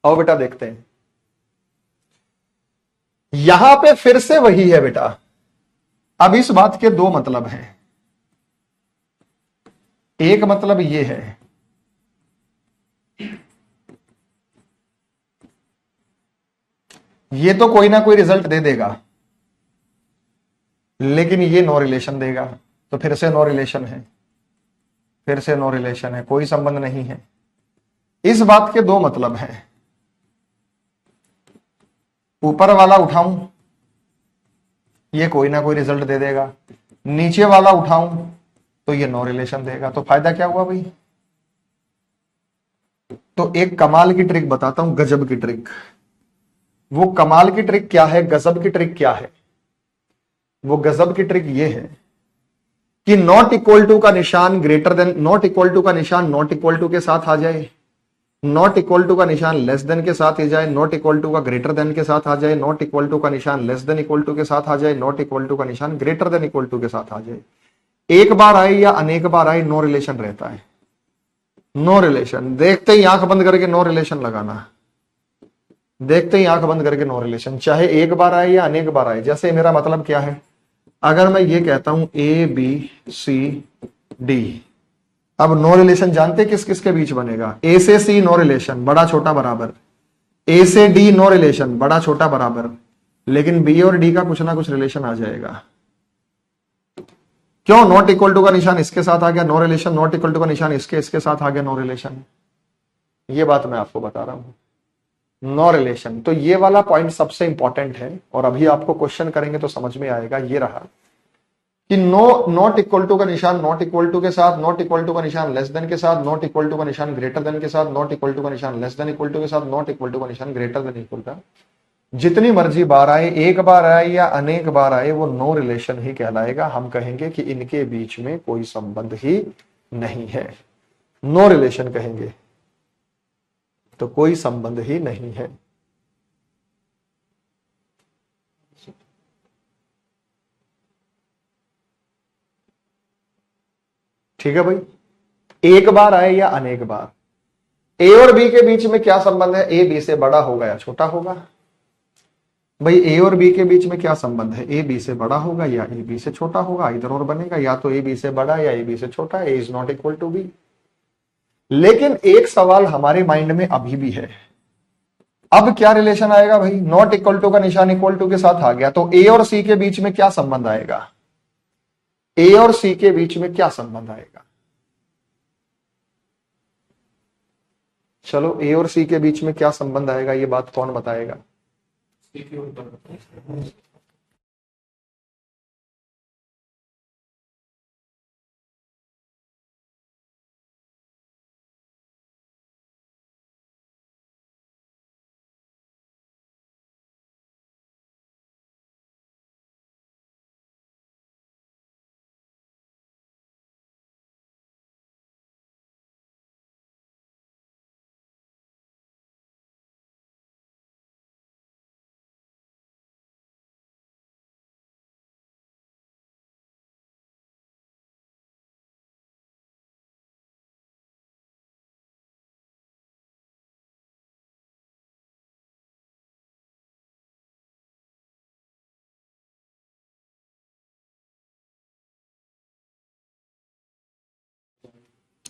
आओ बेटा देखते हैं। यहां पे फिर से वही है बेटा। अब इस बात के दो मतलब हैं। एक मतलब ये है, ये तो कोई ना कोई रिजल्ट दे देगा, लेकिन ये नो रिलेशन देगा। तो फिर से नो रिलेशन है, फिर से नो रिलेशन है, कोई संबंध नहीं है। इस बात के दो मतलब हैं। ऊपर वाला उठाऊं, ये कोई ना कोई रिजल्ट दे देगा। नीचे वाला उठाऊं तो ये नो रिलेशन देगा। तो फायदा क्या हुआ भाई? तो एक कमाल की ट्रिक बताता हूं, गजब की ट्रिक। वो कमाल की ट्रिक क्या है, गजब की ट्रिक क्या है? वो गजब की ट्रिक ये है कि नॉट इक्वल टू का निशान greater than, not equal to का निशान नॉट इक्वल टू के साथ आ जाए, नॉट इक्वल टू का निशान लेस देन के साथ आ जाए, नॉट इक्वल टू का ग्रेटर देन के साथ आ जाए, नॉट इक्वल टू का निशान लेस देन इक्वल टू के साथ आ जाए, नॉट इक्वल टू का निशान ग्रेटर देन इक्वल टू के साथ आ जाए। एक बार आए या अनेक बार आए, नो रिलेशन रहता है। नो रिलेशन, देखते ही आंख बंद करके नो रिलेशन लगाना, देखते ही आंख बंद करके नो रिलेशन, चाहे एक बार आए या अनेक बार आए। जैसे मेरा मतलब क्या है, अगर मैं ये कहता हूं ए बी सी डी, अब नो रिलेशन जानते किस किस के बीच बनेगा? ए से सी नो रिलेशन, बड़ा छोटा बराबर, ए से डी नो रिलेशन, बड़ा छोटा बराबर, लेकिन बी और डी का कुछ ना कुछ रिलेशन आ जाएगा। क्यों? नॉट इक्वल टू का निशान इसके साथ आ गया, no relation, not equal to का निशान इसके साथ आ गया, नो रिलेशन। ये बात मैं आपको बता रहा हूं, नो रिलेशन। तो ये वाला पॉइंट सबसे इंपॉर्टेंट है, और अभी आपको क्वेश्चन करेंगे तो समझ में आएगा। ये रहा कि नॉट इक्वल टू का निशान नॉट इक्वल टू के साथ, नॉट इक्वल टू का निशान लेस देन के साथ, नॉट इक्वल टू का निशान ग्रेटर देन के साथ, नॉट इक्वल टू का निशान लेस देन इक्वल टू के साथ, नॉट इक्वल टू का निशान ग्रेटर देन इक्वल का। जितनी मर्जी बार आए, एक बार आए या अनेक बार आए, वो नो रिलेशन ही कहलाएगा। हम कहेंगे कि इनके बीच में कोई संबंध ही नहीं है, नो रिलेशन कहेंगे, तो कोई संबंध ही नहीं है। ठीक है भाई, एक बार आए या अनेक बार। ए और बी के बीच में क्या संबंध है? ए बी से बड़ा होगा या छोटा होगा? भाई ए और बी के बीच में क्या संबंध है? ए बी से बड़ा होगा या ए बी से छोटा होगा, इधर और बनेगा, या तो ए बी से बड़ा या ए बी से छोटा। A is not equal to B. लेकिन एक सवाल हमारे माइंड में अभी भी है, अब क्या रिलेशन आएगा भाई? नॉट इक्वल टू का निशान इक्वल टू के साथ आ गया, तो ए और सी के बीच में क्या संबंध आएगा? ए और सी के बीच में क्या संबंध आएगा? चलो, ए और सी के बीच में क्या संबंध आएगा, ये बात कौन बताएगा?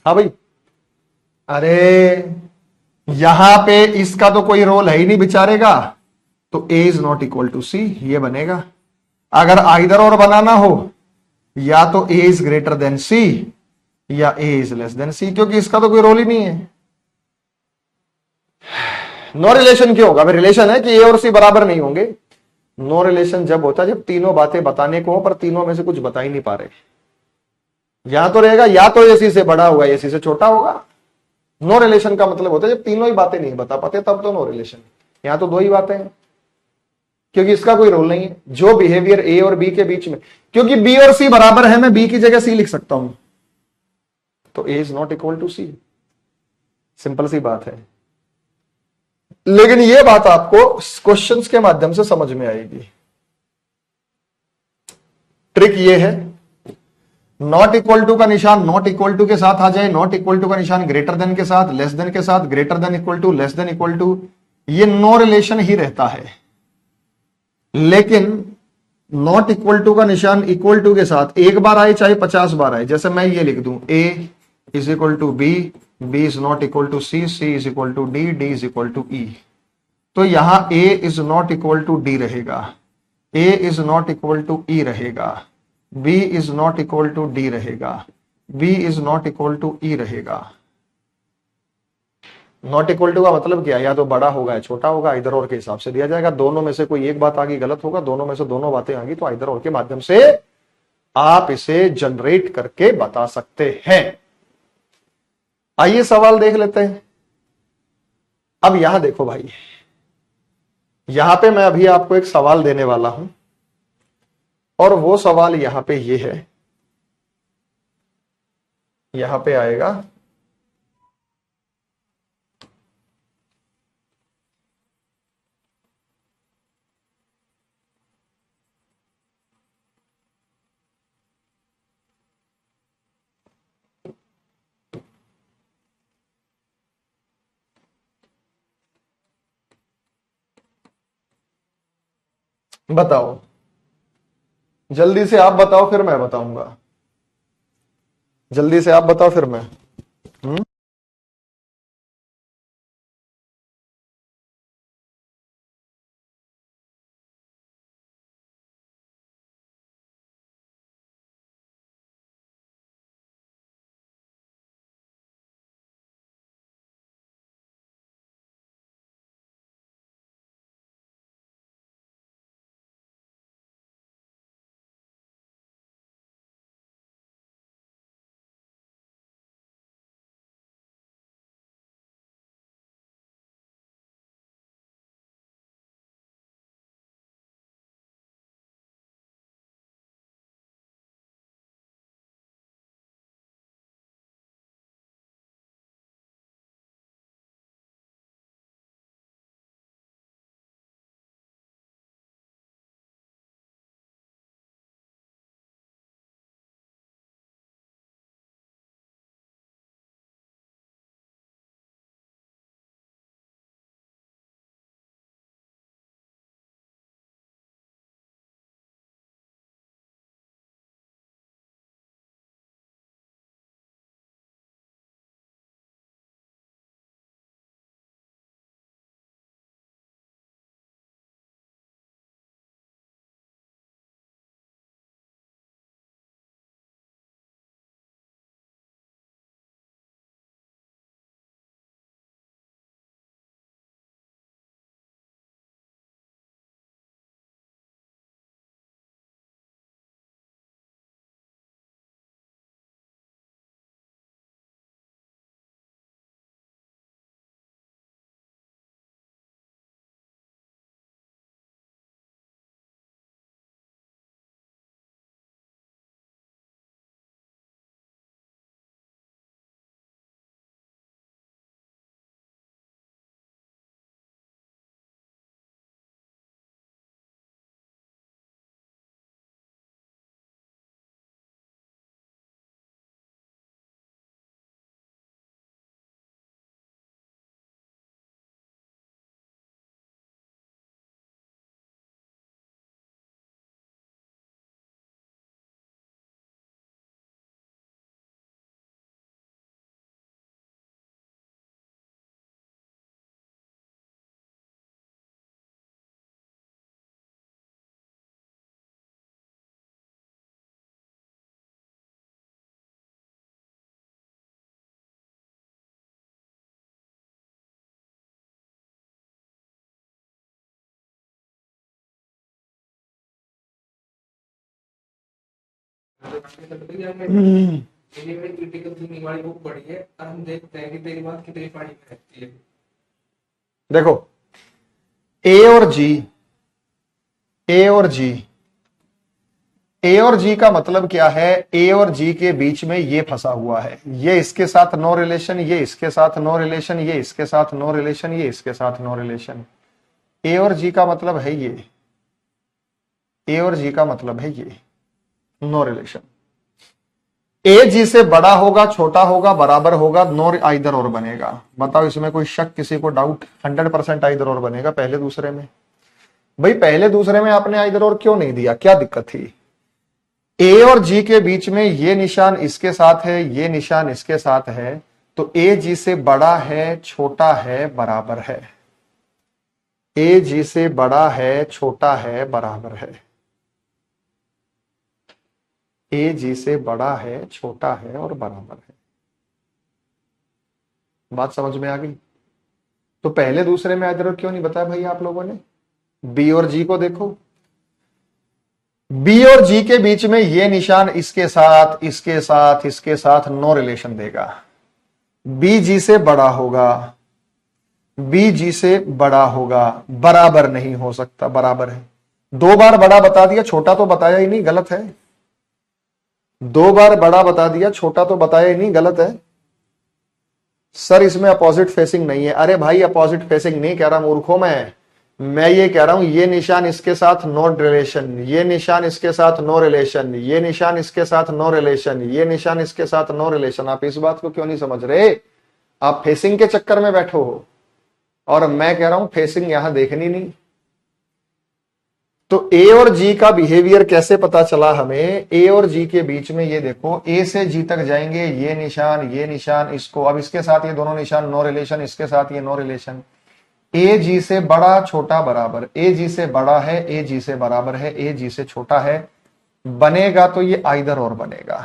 हाँ भाई, अरे यहां पे इसका तो कोई रोल है ही नहीं बेचारे का, तो A is not equal to सी, ये बनेगा। अगर आइदर और बनाना हो, या तो ए इज ग्रेटर देन सी या ए इज लेस देन सी, क्योंकि इसका तो कोई रोल ही नहीं है। नो रिलेशन क्यों होगा? रिलेशन है कि ए और सी बराबर नहीं होंगे। नो रिलेशन जब होता है जब तीनों बातें बताने को हो पर तीनों में से कुछ बता ही नहीं पा रहे। या तो रहेगा या तो एसी से बड़ा होगा, एसी से छोटा होगा। नो रिलेशन का मतलब होता है जब तीनों ही बातें नहीं बता पाते, तब तो नो रिलेशन। यहां तो दो ही बातें हैं, क्योंकि इसका कोई रोल नहीं है जो बिहेवियर ए और बी के बीच में, क्योंकि बी और सी बराबर है, मैं बी की जगह सी लिख सकता हूं, तो A is not equal to C. Simple सी बात है। लेकिन यह बात आपको क्वेश्चंस के माध्यम से समझ में आएगी। ट्रिक ये है, नॉट इक्वल टू का निशान नॉट इक्वल टू के साथ आ जाए, नॉट इक्वल टू का निशान ग्रेटर देन के साथ, लेस देन के साथ, greater than equal to, less than equal to, ये नो रिलेशन ही रहता है। लेकिन नॉट इक्वल टू का निशान इक्वल टू के साथ एक बार आए चाहे 50 बार आए, जैसे मैं ये लिख दूं A is equal to B, B is not equal to C, C is equal to D, D is equal to E, तो यहां A is not equal to D रहेगा, A is not equal to E रहेगा, B is not equal to D रहेगा, B is not equal to E रहेगा। Not equal to का मतलब क्या? या तो बड़ा होगा या छोटा होगा, इधर और के हिसाब से दिया जाएगा। दोनों में से कोई एक बात आगे गलत होगा, दोनों में से दोनों बातें आगे, तो इधर और के माध्यम से आप इसे जनरेट करके बता सकते हैं। आइए सवाल देख लेते हैं। अब यहां देखो भाई, यहां पे मैं अभी आपको एक सवाल देने वाला हूं, और वो सवाल यहां पे ये है, यहां पे आएगा बताओ, जल्दी से आप बताओ फिर मैं बताऊंगा। जल्दी से आप बताओ फिर मैं। हम्म क्रिटिकल थिंकिंग वाली बुक पढ़ी है और हम देखते हैं कि तेरी बात कितनी पानी में रहती है। देखो ए और जी, ए और जी, ए और जी का मतलब क्या है? ए और जी के बीच में ये फंसा हुआ है, ये इसके साथ नो रिलेशन, ये इसके साथ नो रिलेशन, ये इसके साथ नो रिलेशन, ये इसके साथ नो रिलेशन। ए और जी का मतलब है ये, ए और जी का मतलब है ये नो रिलेशन। ए जी से बड़ा होगा, छोटा होगा, बराबर होगा, नो आइदर और बनेगा। बताओ इसमें कोई शक, किसी को डाउट? 100% आइदर और बनेगा पहले दूसरे में। भाई पहले दूसरे में आपने आइदर और क्यों नहीं दिया? क्या दिक्कत थी? ए और जी के बीच में ये निशान इसके साथ है, ये निशान इसके साथ है, तो ए जी से बड़ा है, छोटा है, बराबर है। ए जी से बड़ा है, छोटा है, बराबर है। ए जी से बड़ा है, छोटा है और बराबर है। बात समझ में आ गई? तो पहले दूसरे में आइदर और क्यों नहीं बताया भाई आप लोगों ने? बी और जी को देखो, बी और जी के बीच में ये निशान इसके साथ, इसके साथ, इसके साथ नो रिलेशन देगा। बी जी से बड़ा होगा, बी जी से बड़ा होगा, बराबर नहीं हो सकता, बराबर है। 2 बार बड़ा बता दिया, छोटा तो बताया ही नहीं, गलत है। 2 बार बड़ा बता दिया, छोटा तो बताया ही नहीं, गलत है। सर इसमें अपोजिट फेसिंग नहीं है। अरे भाई अपोजिट फेसिंग नहीं कह रहा मूर्खों मैं ये कह रहा हूं ये निशान इसके साथ नो रिलेशन, ये निशान इसके साथ नो रिलेशन, ये निशान इसके साथ नो रिलेशन, ये निशान इसके साथ नो रिलेशन। आप इस बात को क्यों नहीं समझ रहे? आप फेसिंग के चक्कर में बैठो हो, और मैं कह रहा हूं फेसिंग यहां देखनी नहीं। तो ए और जी का बिहेवियर कैसे पता चला हमें? ए और जी के बीच में ये देखो, ए से जी तक जाएंगे, ये निशान इसको, अब इसके साथ ये दोनों निशान नो रिलेशन, इसके साथ ये नो रिलेशन। ए जी से बड़ा, छोटा, बराबर। ए जी से बड़ा है, ए जी से बराबर है, ए जी से छोटा है, बनेगा तो ये आइदर और बनेगा।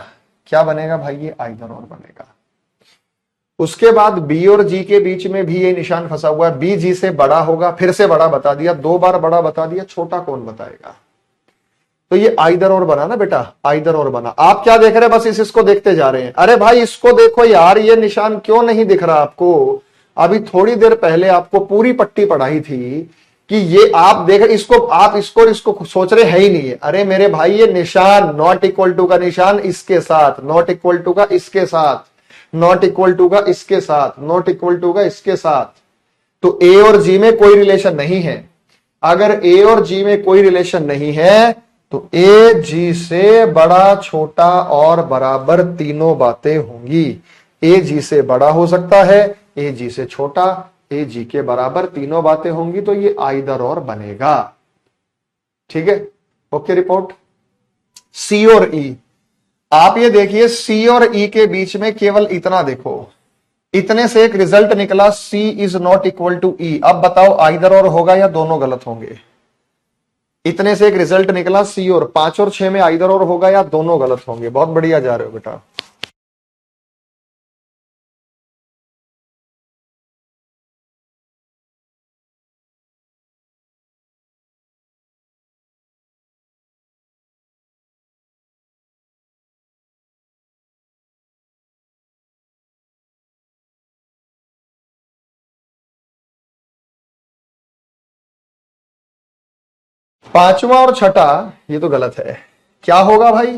क्या बनेगा भाई? ये आइदर और बनेगा। उसके बाद बी और जी के बीच में भी ये निशान फंसा हुआ है, बी जी से बड़ा होगा, फिर से बड़ा बता दिया, 2 बार बड़ा बता दिया, छोटा कौन बताएगा? तो ये आइदर और बना ना बेटा, आइदर और बना। आप क्या देख रहे हैं? बस इसको देखते जा रहे हैं। अरे भाई इसको देखो यार, ये निशान क्यों नहीं दिख रहा आपको? अभी थोड़ी देर पहले आपको पूरी पट्टी पढ़ाई थी कि ये आप देख, इसको आप इसको सोच रहे है ही नहीं है। अरे मेरे भाई ये निशान नॉट इक्वल टू का निशान इसके साथ, नॉट इक्वल टू का इसके साथ, नॉट इक्वल टू का इसके साथ, नॉट इक्वल टू का इसके साथ। तो ए और जी में कोई रिलेशन नहीं है। अगर ए और जी में कोई रिलेशन नहीं है तो ए जी से बड़ा, छोटा और बराबर तीनों बातें होंगी। ए जी से बड़ा हो सकता है, ए जी से छोटा, ए जी के बराबर, तीनों बातें होंगी, तो ये आइदर और बनेगा। ठीक है, ओके रिपोर्ट। सी और ई, आप ये देखिए सी और ई के बीच में केवल इतना देखो, इतने से एक रिजल्ट निकला, सी इज नॉट इक्वल टू ई। अब बताओ आइदर और होगा या दोनों गलत होंगे? इतने से एक रिजल्ट निकला, सी और 5 और 6 में आइदर और होगा या दोनों गलत होंगे? बहुत बढ़िया जा रहे हो बेटा। पांचवा और छठा ये तो गलत है। क्या होगा भाई?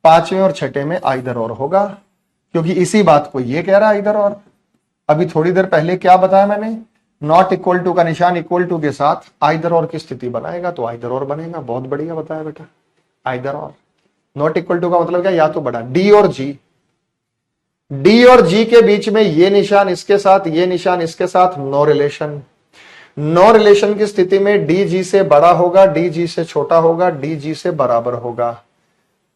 पांचवें और छठे में आइदर और होगा, क्योंकि इसी बात को ये कह रहा है आइदर और। अभी थोड़ी देर पहले क्या बताया मैंने? नॉट इक्वल टू का निशान इक्वल टू के साथ आइदर और की स्थिति बनाएगा तो आइदर और बनेगा। बहुत बढ़िया बताया बेटा, आइदर और। नॉट इक्वल टू का मतलब क्या? या तो बड़ा। डी और जी, डी और जी के बीच में ये निशान इसके साथ, ये निशान इसके साथ, नो रिलेशन। नो रिलेशन की स्थिति में डी जी से बड़ा होगा, डी जी से छोटा होगा, डी जी से बराबर होगा।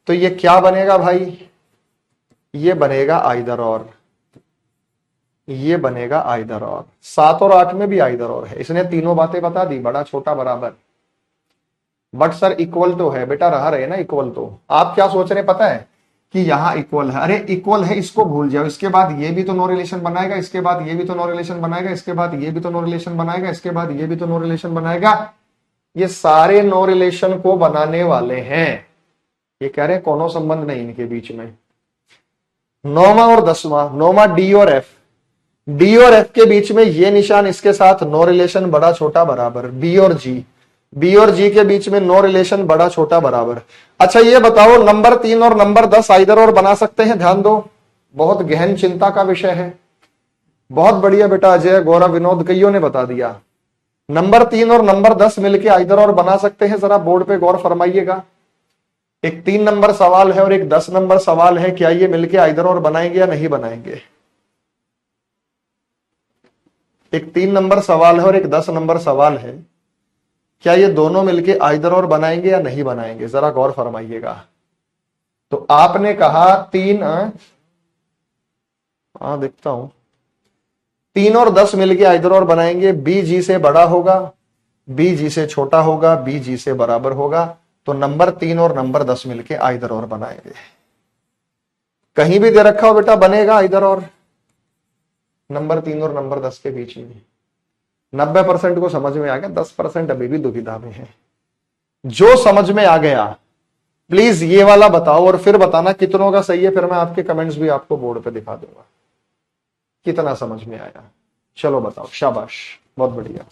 तो ये क्या बनेगा भाई? ये बनेगा आइदर और, ये बनेगा आइदर और। 7 और 8 में भी आइदर और है। इसने तीनों बातें बता दी, बड़ा, छोटा, बराबर। बट सर इक्वल तो है बेटा, रहा रहे ना इक्वल। तो आप क्या सोच रहे पता है कि यहां इक्वल है। अरे इक्वल है, इसको भूल जाओ। इसके बाद ये भी तो नो रिलेशन बनाएगा, इसके बाद ये भी तो नो रिलेशन बनाएगा, इसके बाद ये भी तो नो रिलेशन बनाएगा, इसके बाद ये भी तो नो रिलेशन बनाएगा। ये सारे नो रिलेशन को बनाने वाले हैं। ये कह रहे हैं कोनो संबंध नहीं इनके बीच में। 9वां और 10वां, 9वां डी और एफ, डी और एफ के बीच में ये निशान इसके साथ नो रिलेशन बड़ा छोटा बराबर, बी और जी, बी और जी के बीच में नो रिलेशन बड़ा छोटा बराबर। अच्छा ये बताओ नंबर 3 और नंबर 10 आइदर और बना सकते हैं? ध्यान दो, बहुत गहन चिंता का विषय है। बहुत बढ़िया बेटा अजय, गौरव, विनोद, कईयों ने बता दिया। नंबर 3 और नंबर 10 मिलके आइदर और बना सकते हैं? जरा बोर्ड पे गौर फरमाइएगा। एक 3 नंबर सवाल है और एक 10 नंबर सवाल है, क्या ये मिलके आइदर और बनाएंगे या नहीं बनाएंगे? एक 3 नंबर सवाल है और एक 10 नंबर सवाल है, क्या ये दोनों मिलके आइदर और बनाएंगे या नहीं बनाएंगे? जरा गौर फरमाइएगा। तो आपने कहा 3, देखता हूं, 3 और 10 मिलके आइदर और बनाएंगे। बी जी से बड़ा होगा, बी जी से छोटा होगा, बी जी से बराबर होगा। तो नंबर 3 और नंबर 10 मिलके आइदर और बनाएंगे। कहीं भी दे रखा हो बेटा बनेगा आइदर और, नंबर 3 और नंबर 10 के बीच में। 90% को समझ में आ गया, 10% अभी भी दुविधा में है। जो समझ में आ गया प्लीज ये वाला बताओ और फिर बताना कितनों का सही है, फिर मैं आपके कमेंट्स भी आपको बोर्ड पे दिखा दूंगा कितना समझ में आया। चलो बताओ, शाबाश, बहुत बढ़िया।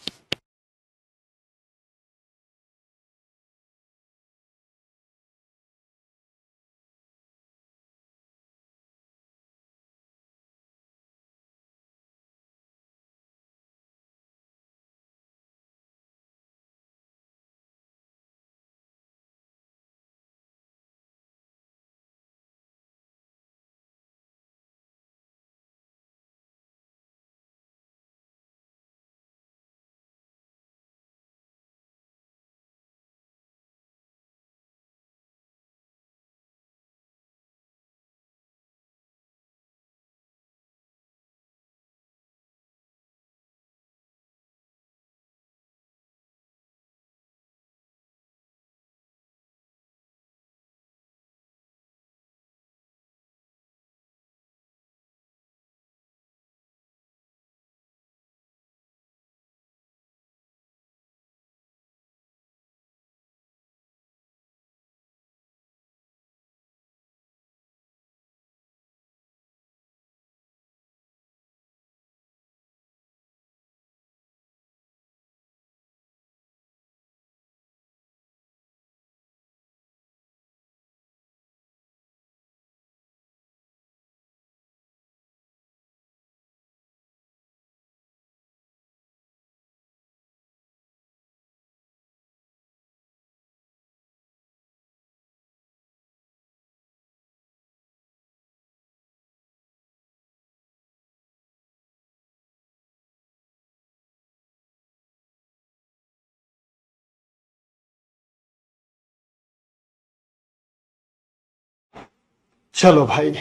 चलो भाई,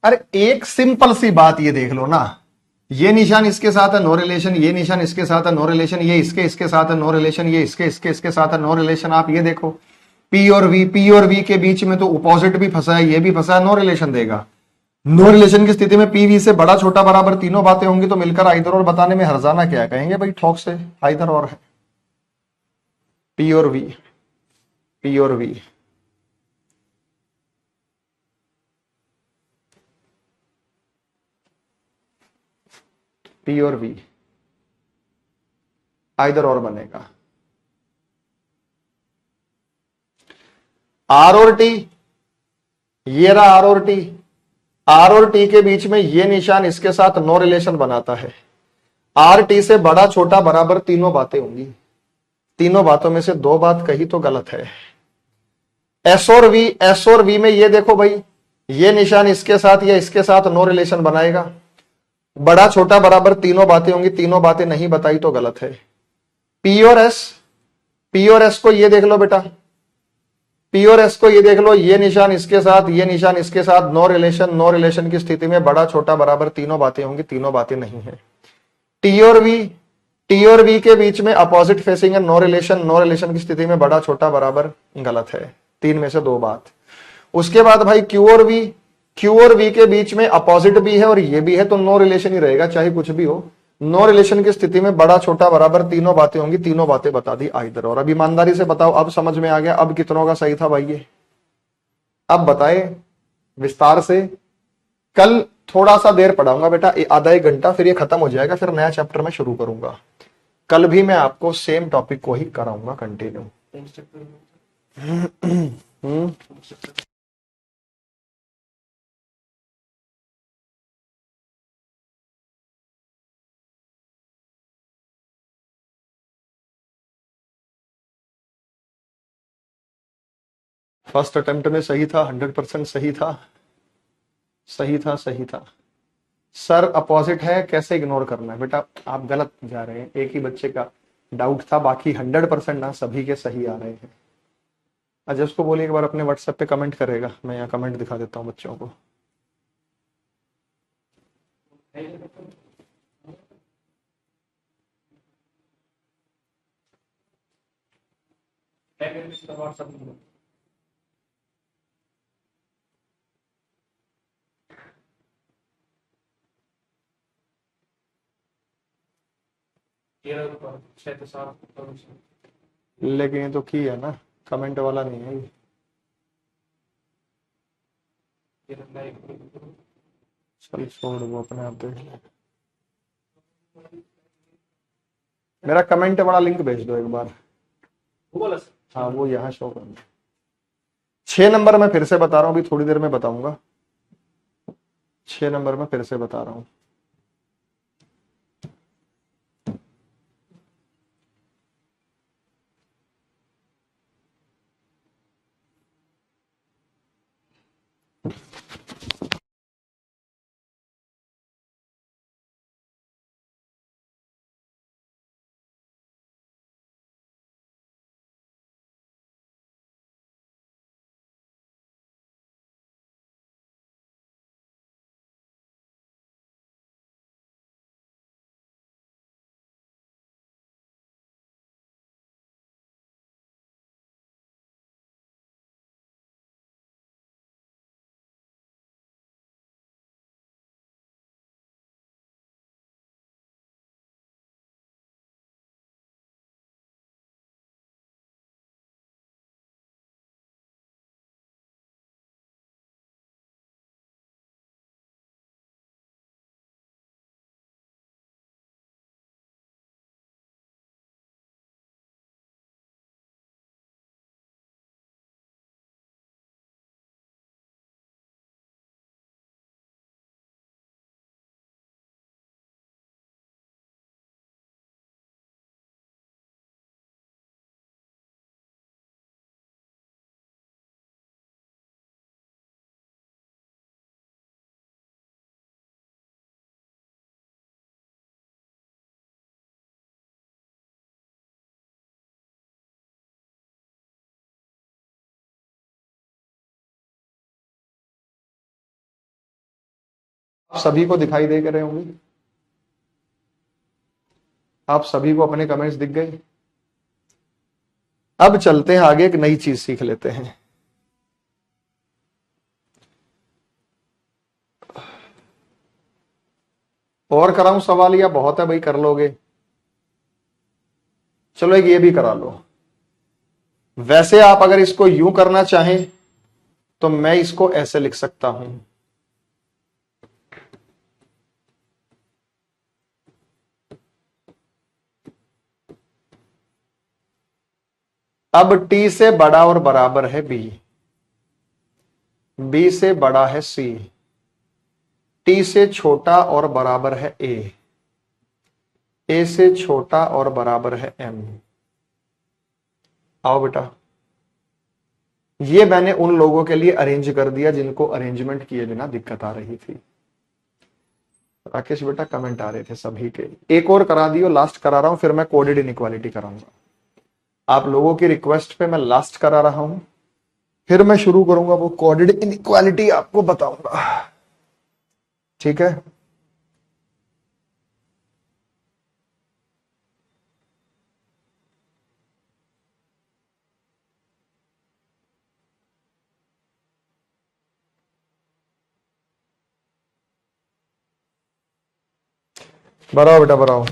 अरे एक सिंपल सी बात ये देख लो ना, ये निशान इसके साथ है नो रिलेशन, ये निशान इसके साथ है नो रिलेशन, ये इसके साथ है नो रिलेशन, ये इसके साथ है नो रिलेशन। आप ये देखो पी और वी के बीच में तो अपोजिट भी फंसा है, ये भी फंसा है, नो रिलेशन देगा। नो रिलेशन की स्थिति में पी वी से बड़ा छोटा बराबर तीनों बातें होंगी, तो मिलकर आइदर और बताने में हर्जाना क्या कहेंगे भाई, ठोक से आइदर और है। पी और वी, पी और वी, पी और वी आइदर और बनेगा। आर और टी, ये रहा आर और टी, आर और टी के बीच में ये निशान इसके साथ नो रिलेशन बनाता है। आर टी से बड़ा छोटा बराबर तीनों बातें होंगी, तीनों बातों में से 2 बात कही तो गलत है। एस और वी में ये देखो भाई, ये निशान इसके साथ या इसके साथ नो रिलेशन बनाएगा, बड़ा छोटा बराबर तीनों बातें होंगी, तीनों बातें नहीं बताई तो गलत है। पी और एस को ये देख लो बेटा, पी और एस को ये देख लो, ये निशान इसके साथ, ये निशान इसके साथ, नो रिलेशन की स्थिति में बड़ा छोटा बराबर तीनों बातें होंगी, तीनों बातें नहीं है। टी और वी के बीच में अपोजिट फेसिंग है, नो रिलेशन की स्थिति में बड़ा छोटा बराबर गलत है। 3 में से 2 बात। उसके बाद भाई क्यू और वी के बीच में अपोजिट भी है और ये भी है, तो नो रिलेशन ही रहेगा चाहे कुछ भी हो। नो रिलेशन की स्थिति में बड़ा छोटा बराबर तीनों बातें होंगी, तीनों बातें बता दी आइदर और। अब ईमानदारी से बताओ, अब समझ में आ गया अब कितनों का सही था भाई? ये अब बताए विस्तार से। कल थोड़ा सा देर पढ़ाऊंगा बेटा, आधा एक घंटा, फिर ये खत्म हो जाएगा, फिर नया चैप्टर मैं शुरू करूंगा। कल भी मैं आपको सेम टॉपिक को ही कराऊंगा कंटिन्यू। फर्स्ट अटेम्प्ट में सही था, 100% सही था, सही था, सही था। सर अपोजिट है, कैसे इग्नोर करना है बेटा? आप गलत जा रहे हैं, एक ही बच्चे का डाउट था, बाकी 100% ना सभी के सही आ रहे हैं। अजय उसको बोलिए एक बार अपने व्हाट्सएप पे कमेंट करेगा, मैं यहाँ कमेंट दिखा देता हूँ बच्चों को। लेकिन ये तो की है ना, कमेंट वाला नहीं है ये। चल छोड़, वो अपने आप देख ले। मेरा कमेंट वाला लिंक भेज दो एक बार। हाँ वो यहाँ शो कर। 6 नंबर में फिर से बता रहा हूँ, अभी थोड़ी देर में बताऊंगा। 6 नंबर में फिर से बता रहा हूँ। सभी को दिखाई दे रहे होंगे, आप सभी को अपने कमेंट्स दिख गए। अब चलते हैं आगे, एक नई चीज सीख लेते हैं। और कराऊं सवाल या बहुत है भाई, कर लोगे? चलो एक ये भी करा लो। वैसे आप अगर इसको यूं करना चाहें तो मैं इसको ऐसे लिख सकता हूं। अब टी से बड़ा और बराबर है बी, बी से बड़ा है सी, टी से छोटा और बराबर है ए से छोटा और बराबर है एम। आओ बेटा, ये मैंने उन लोगों के लिए अरेंज कर दिया जिनको अरेंजमेंट किए बिना दिक्कत आ रही थी। राकेश बेटा कमेंट आ रहे थे सभी के। एक और करा दियो, लास्ट करा रहा हूं, फिर मैं कोडेड इनइक्वालिटी कराऊंगा। आप लोगों की रिक्वेस्ट पे मैं लास्ट करा रहा हूं, फिर मैं शुरू करूंगा वो कोडेड इनइक्वालिटी आपको बताऊंगा। ठीक है, बढ़ाओ बेटा बढ़ाओ।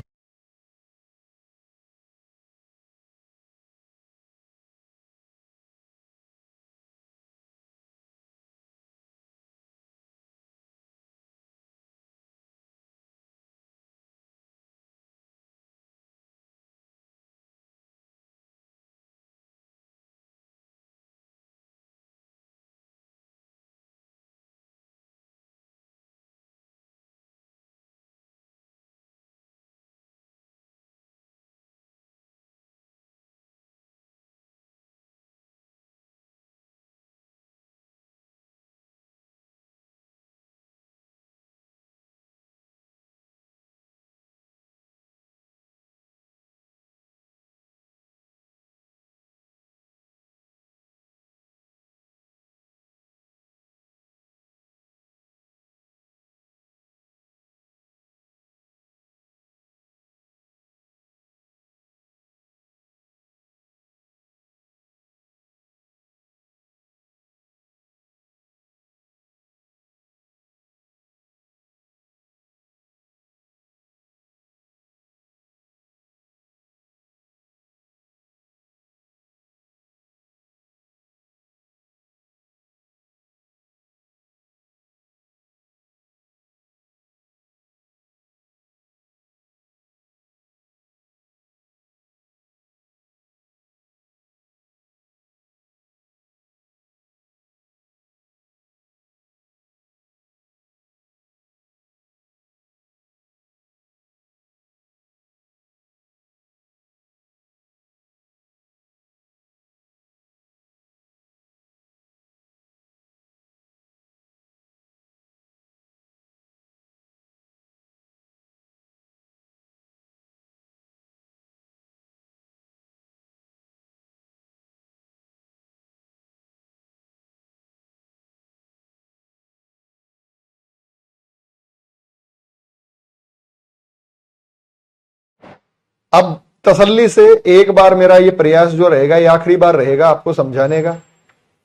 अब तसल्ली से एक बार मेरा ये प्रयास जो रहेगा ये आखिरी बार रहेगा आपको समझाने का,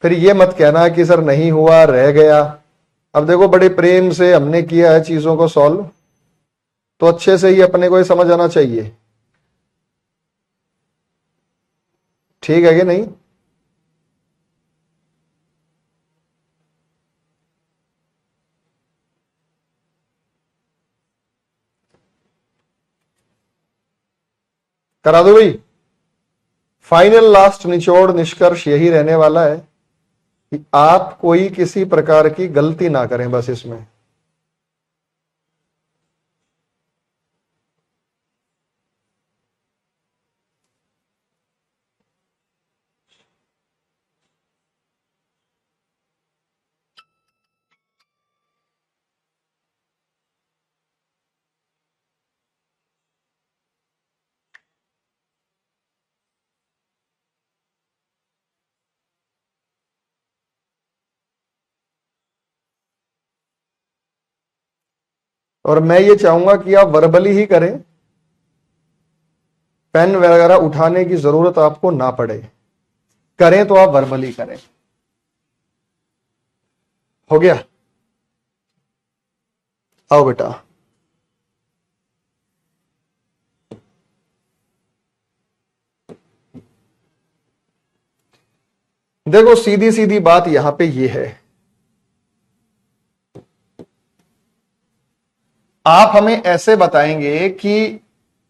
फिर ये मत कहना कि सर नहीं हुआ, रह गया। अब देखो बड़े प्रेम से हमने किया है चीजों को सॉल्व, तो अच्छे से ही अपने को ये समझ आना चाहिए, ठीक है कि नहीं? करा दो भाई। फाइनल लास्ट निचोड़ निष्कर्ष यही रहने वाला है कि आप कोई किसी प्रकार की गलती ना करें बस इसमें। और मैं ये चाहूंगा कि आप वर्बली ही करें, पेन वगैरह उठाने की जरूरत आपको ना पड़े, करें तो आप वर्बली करें। हो गया? आओ बेटा। देखो सीधी सीधी बात यहां पे ये है, आप हमें ऐसे बताएंगे कि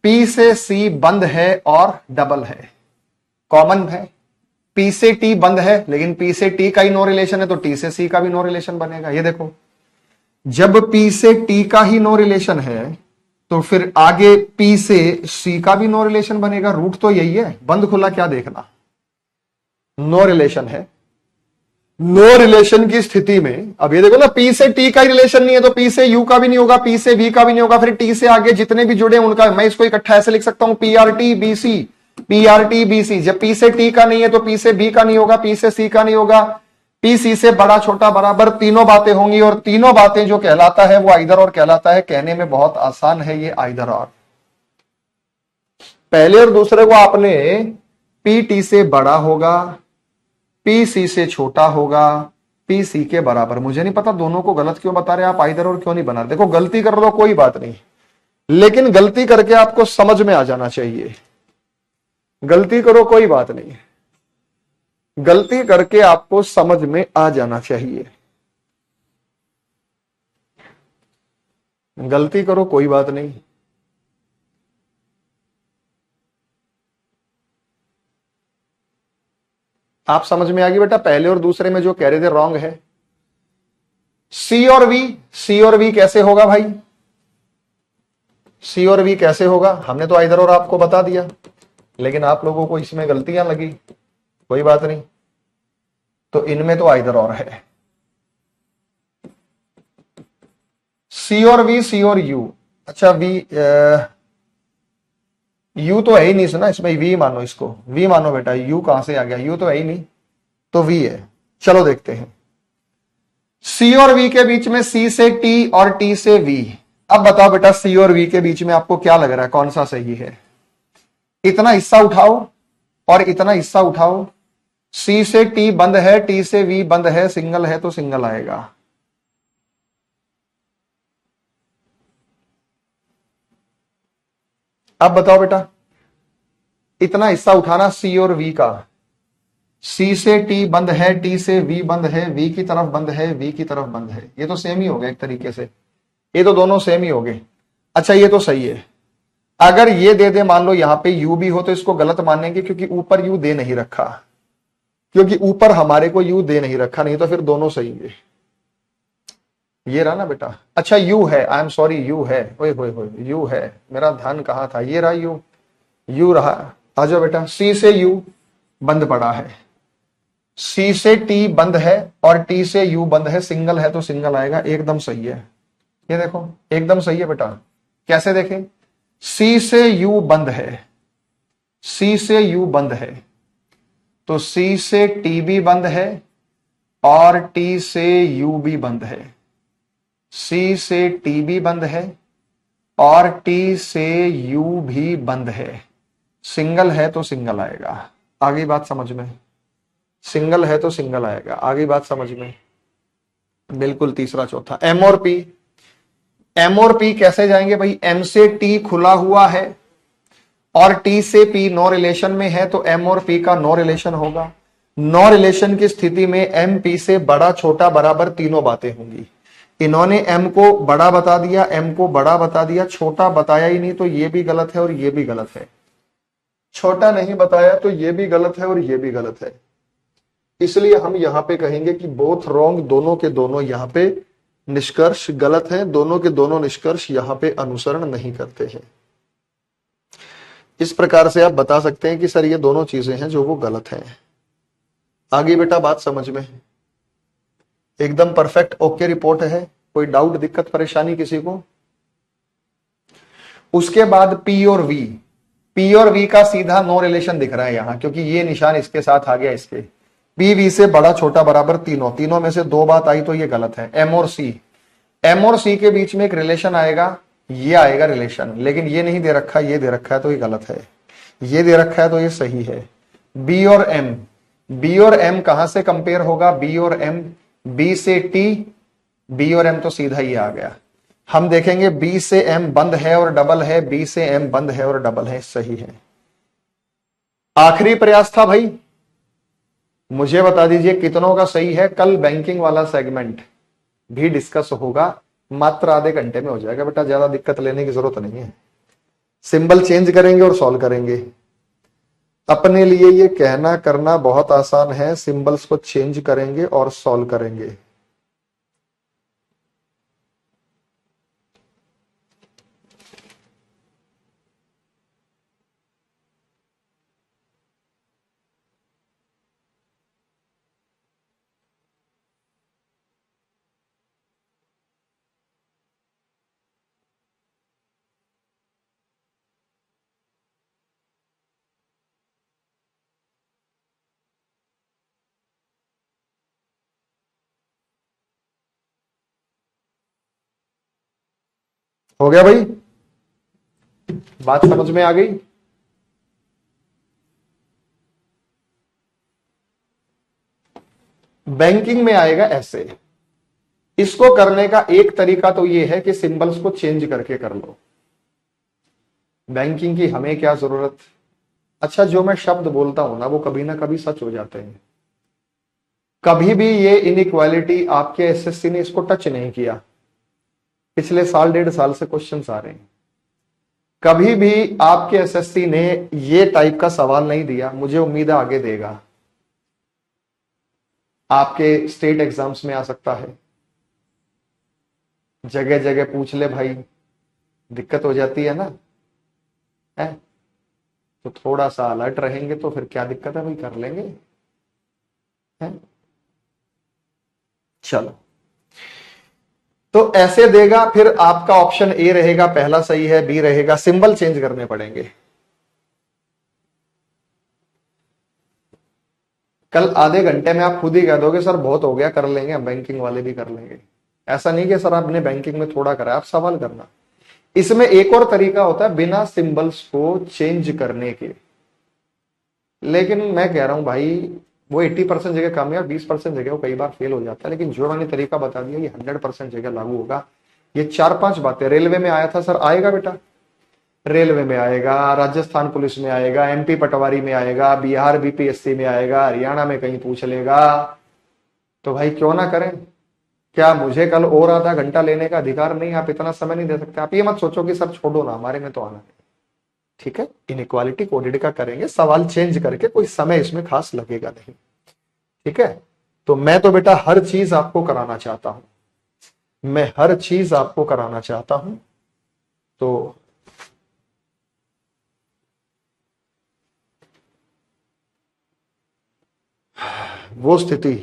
P से C बंद है और डबल है, कॉमन है। P से T बंद है, लेकिन P से T का ही नो रिलेशन है, तो T से C का भी नो रिलेशन बनेगा। ये देखो, जब P से T का ही नो रिलेशन है तो फिर आगे P से C का भी नो रिलेशन बनेगा। रूट तो यही है, बंद खुला क्या देखना, नो रिलेशन है। नो रिलेशन की स्थिति में अब ये देखो ना, P से T का ही रिलेशन नहीं है तो P से U का भी नहीं होगा, P से V का भी नहीं होगा, फिर T से आगे जितने भी जुड़े उनका, मैं इसको इकट्ठा ऐसे लिख सकता हूं, PRT BC, PRT BC। जब P से T का नहीं है तो P से B का नहीं होगा, P से C का नहीं होगा, P C से बड़ा छोटा बराबर, तीनों बातें होंगी। और तीनों बातें जो कहलाता है वो आइदर और कहलाता है। कहने में बहुत आसान है ये आइदर और। पहले और दूसरे को आपने PT से बड़ा होगा, PC से छोटा होगा, PC के बराबर। मुझे नहीं पता दोनों को गलत क्यों बता रहे आप, आइदर और क्यों नहीं बना रहे। देखो गलती कर लो कोई बात नहीं, लेकिन गलती करके आपको समझ में आ जाना चाहिए। गलती करो कोई बात नहीं, गलती करके आपको समझ में आ जाना चाहिए। गलती करो कोई बात नहीं। आप समझ में आ गई बेटा, पहले और दूसरे में जो कह रहे थे रॉन्ग है। सी और वी कैसे होगा भाई, सी और वी कैसे होगा? हमने तो आइदर और आपको बता दिया, लेकिन आप लोगों को इसमें गलतियां लगी, कोई बात नहीं। तो इनमें तो आइदर और है, सी और वी, सी और यू। अच्छा वी, यू तो है ही नहीं, सुना इसमें वी मानो, इसको वी मानो बेटा। यू कहां से आ गया, यू तो है ही नहीं, तो वी है। चलो देखते हैं, सी और वी के बीच में सी से टी और टी से वी। अब बताओ बेटा, सी और वी के बीच में आपको क्या लग रहा है, कौन सा सही है? इतना हिस्सा उठाओ और इतना हिस्सा उठाओ। सी से टी बंद है, टी से वी बंद है, सिंगल है तो सिंगल आएगा। अब बताओ बेटा, इतना हिस्सा उठाना सी और वी का। सी से टी बंद है, टी से वी बंद है, वी की तरफ बंद है, वी की तरफ बंद है। ये तो सेम ही हो गया एक तरीके से, ये तो दोनों सेम ही हो गए। अच्छा ये तो सही है। अगर ये दे दे, मान लो यहां पे यू भी हो, तो इसको गलत मानेंगे क्योंकि ऊपर यू दे नहीं रखा, क्योंकि ऊपर हमारे को यू दे नहीं रखा, नहीं तो फिर दोनों सही है। ये रहा ना बेटा। अच्छा यू है, आई एम सॉरी, यू है, ओए होए होए, यू है, मेरा ध्यान कहां था, ये रहा यू, यू रहा। आ जाओ बेटा, सी से यू बंद पड़ा है, सी से टी बंद है और टी से यू बंद है, सिंगल है तो सिंगल आएगा, एकदम सही है। ये देखो एकदम सही है बेटा। कैसे देखें, सी से यू बंद है, सी से यू बंद है, तो सी से टी भी बंद है और टी से यू भी बंद है, सी से टी भी बंद है और टी से यू भी बंद है। सिंगल है तो सिंगल आएगा, आगे बात समझ में। सिंगल है तो सिंगल आएगा, आगे बात समझ में। बिल्कुल तीसरा चौथा। एम और पी, एम और पी कैसे जाएंगे भाई? एम से टी खुला हुआ है और टी से पी नो रिलेशन में है, तो एम और पी का नो रिलेशन होगा। नो रिलेशन की स्थिति में एम पी से बड़ा छोटा बराबर तीनों बातें होंगी। इन्होंने एम को बड़ा बता दिया, एम को बड़ा बता दिया, छोटा बताया ही नहीं, तो ये भी गलत है और ये भी गलत है। छोटा नहीं बताया तो ये भी गलत है और ये भी गलत है। इसलिए हम यहां पे कहेंगे कि बोथ रॉन्ग, दोनों के दोनों यहां पे निष्कर्ष गलत हैं, दोनों के दोनों निष्कर्ष यहां पे अनुसरण नहीं करते हैं। इस प्रकार से आप बता सकते हैं कि सर ये दोनों चीजें हैं जो वो गलत हैं। आगे बेटा बात समझ में? एकदम परफेक्ट ओके रिपोर्ट है? कोई डाउट दिक्कत परेशानी किसी को? उसके बाद पी और वी, पी और वी का सीधा नो रिलेशन दिख रहा है यहां, क्योंकि ये निशान इसके साथ आ गया। इसके पी वी से बड़ा छोटा बराबर तीनों, तीनों में से दो बात आई तो ये गलत है। एम और सी, एम और सी के बीच में एक रिलेशन आएगा, ये आएगा रिलेशन, लेकिन ये नहीं दे रखा, ये दे रखा है तो ये गलत है। ये दे रखा है तो ये सही है। बी और एम, बी और एम कहां से कंपेयर होगा? बी और एम, बी से टी, बी और एम तो सीधा ही आ गया। हम देखेंगे बी से एम बंद है और डबल है, बी से एम बंद है और डबल है, सही है। आखिरी प्रयास था भाई, मुझे बता दीजिए कितनों का सही है। कल बैंकिंग वाला सेगमेंट भी डिस्कस होगा, मात्र आधे घंटे में हो जाएगा बेटा, ज्यादा दिक्कत लेने की जरूरत नहीं है। सिंबल चेंज करेंगे और सॉल्व करेंगे। अपने लिए ये कहना करना बहुत आसान है, सिंबल्स को चेंज करेंगे और सॉल्व करेंगे। हो गया भाई? बात समझ में आ गई? बैंकिंग में आएगा ऐसे। इसको करने का एक तरीका तो ये है कि सिंबल्स को चेंज करके कर लो। बैंकिंग की हमें क्या जरूरत? अच्छा, जो मैं शब्द बोलता हूं ना कभी सच हो जाते हैं। कभी भी ये इनइक्वालिटी आपके एसएससी ने इसको टच नहीं किया, पिछले साल डेढ़ साल से क्वेश्चंस आ रहे हैं। कभी भी आपके एसएससी ने ये टाइप का सवाल नहीं दिया, मुझे उम्मीद है आगे देगा। आपके स्टेट एग्जाम्स में आ सकता है, जगह जगह पूछ ले भाई, दिक्कत हो जाती है ना, है? तो थोड़ा सा अलर्ट रहेंगे तो फिर क्या दिक्कत है भाई, कर लेंगे, है? चलो, तो ऐसे देगा, फिर आपका ऑप्शन ए रहेगा पहला सही है, बी रहेगा, सिंबल चेंज करने पड़ेंगे। कल आधे घंटे में आप खुद ही कह दोगे सर बहुत हो गया, कर लेंगे, हम बैंकिंग वाले भी कर लेंगे। ऐसा नहीं कि सर आपने बैंकिंग में थोड़ा करा, आप सवाल करना। इसमें एक और तरीका होता है बिना सिंबल्स को चेंज करने के, लेकिन मैं कह रहा हूं भाई वो 80% जगह कामयाब, 20% जगह वो कई बार फेल हो जाता है। लेकिन जो मैंने तरीका बता दिया ये 100% जगह लागू होगा। ये 4-5 बातें रेलवे में आया था सर, आएगा बेटा, रेलवे में आएगा, राजस्थान पुलिस में आएगा, एमपी पटवारी में आएगा, बिहार बीपीएससी में आएगा, हरियाणा में कहीं पूछ लेगा। तो भाई क्यों ना करें? क्या मुझे कल और आधा घंटा लेने का अधिकार नहीं? आप इतना समय नहीं दे सकते? आप ये मत सोचो कि सर छोड़ो ना, हमारे में तो आना है। ठीक है, इनइक्वालिटी कोडेड का करेंगे, सवाल चेंज करके, कोई समय इसमें खास लगेगा नहीं। ठीक है, तो मैं तो बेटा हर चीज आपको कराना चाहता हूं, मैं हर चीज आपको कराना चाहता हूं। तो वो स्थिति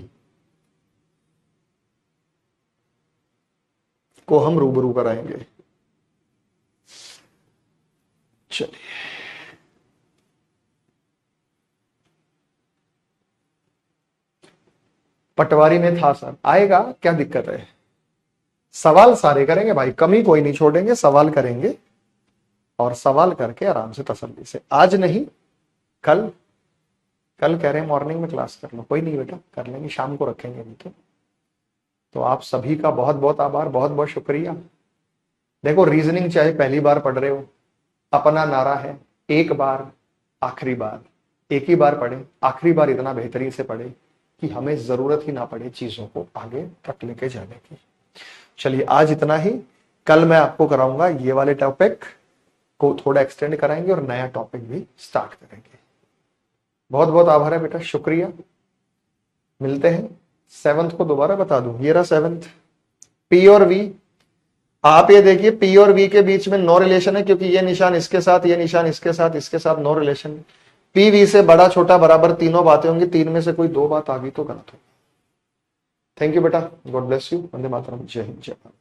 को हम रूबरू कराएंगे। चलिए, पटवारी में था सर, आएगा, क्या दिक्कत है? सवाल सारे करेंगे भाई, कमी कोई नहीं छोड़ेंगे, सवाल करेंगे। और सवाल करके आराम से तसल्ली से, आज नहीं कल कह रहे हैं मॉर्निंग में क्लास कर लो, कोई नहीं बेटा कर लेंगे, शाम को रखेंगे अभी तो आप सभी का बहुत बहुत आभार, बहुत बहुत शुक्रिया। देखो रीजनिंग चाहे पहली बार पढ़ रहे हो, अपना नारा है एक बार आखिरी बार, एक ही बार पढ़े, आखिरी बार इतना बेहतरीन से पढ़े कि हमें जरूरत ही ना पड़े चीजों को आगे तक लेके जाने की। चलिए आज इतना ही, कल मैं आपको कराऊंगा ये वाले टॉपिक को थोड़ा एक्सटेंड कराएंगे और नया टॉपिक भी स्टार्ट करेंगे। बहुत बहुत आभार है बेटा, शुक्रिया। मिलते हैं। 7th को दोबारा बता दूं, ये रहा 7th, पी और वी। आप ये देखिए पी और वी के बीच में नो रिलेशन है, क्योंकि ये निशान इसके साथ, ये निशान इसके साथ नो रिलेशन। पी वी से बड़ा छोटा बराबर तीनों बातें होंगी, 3 में से कोई 2 बात आ गई तो गलत होगी। थैंक यू बेटा, God bless you, Vande Mataram, जय हिंद, जय भारत।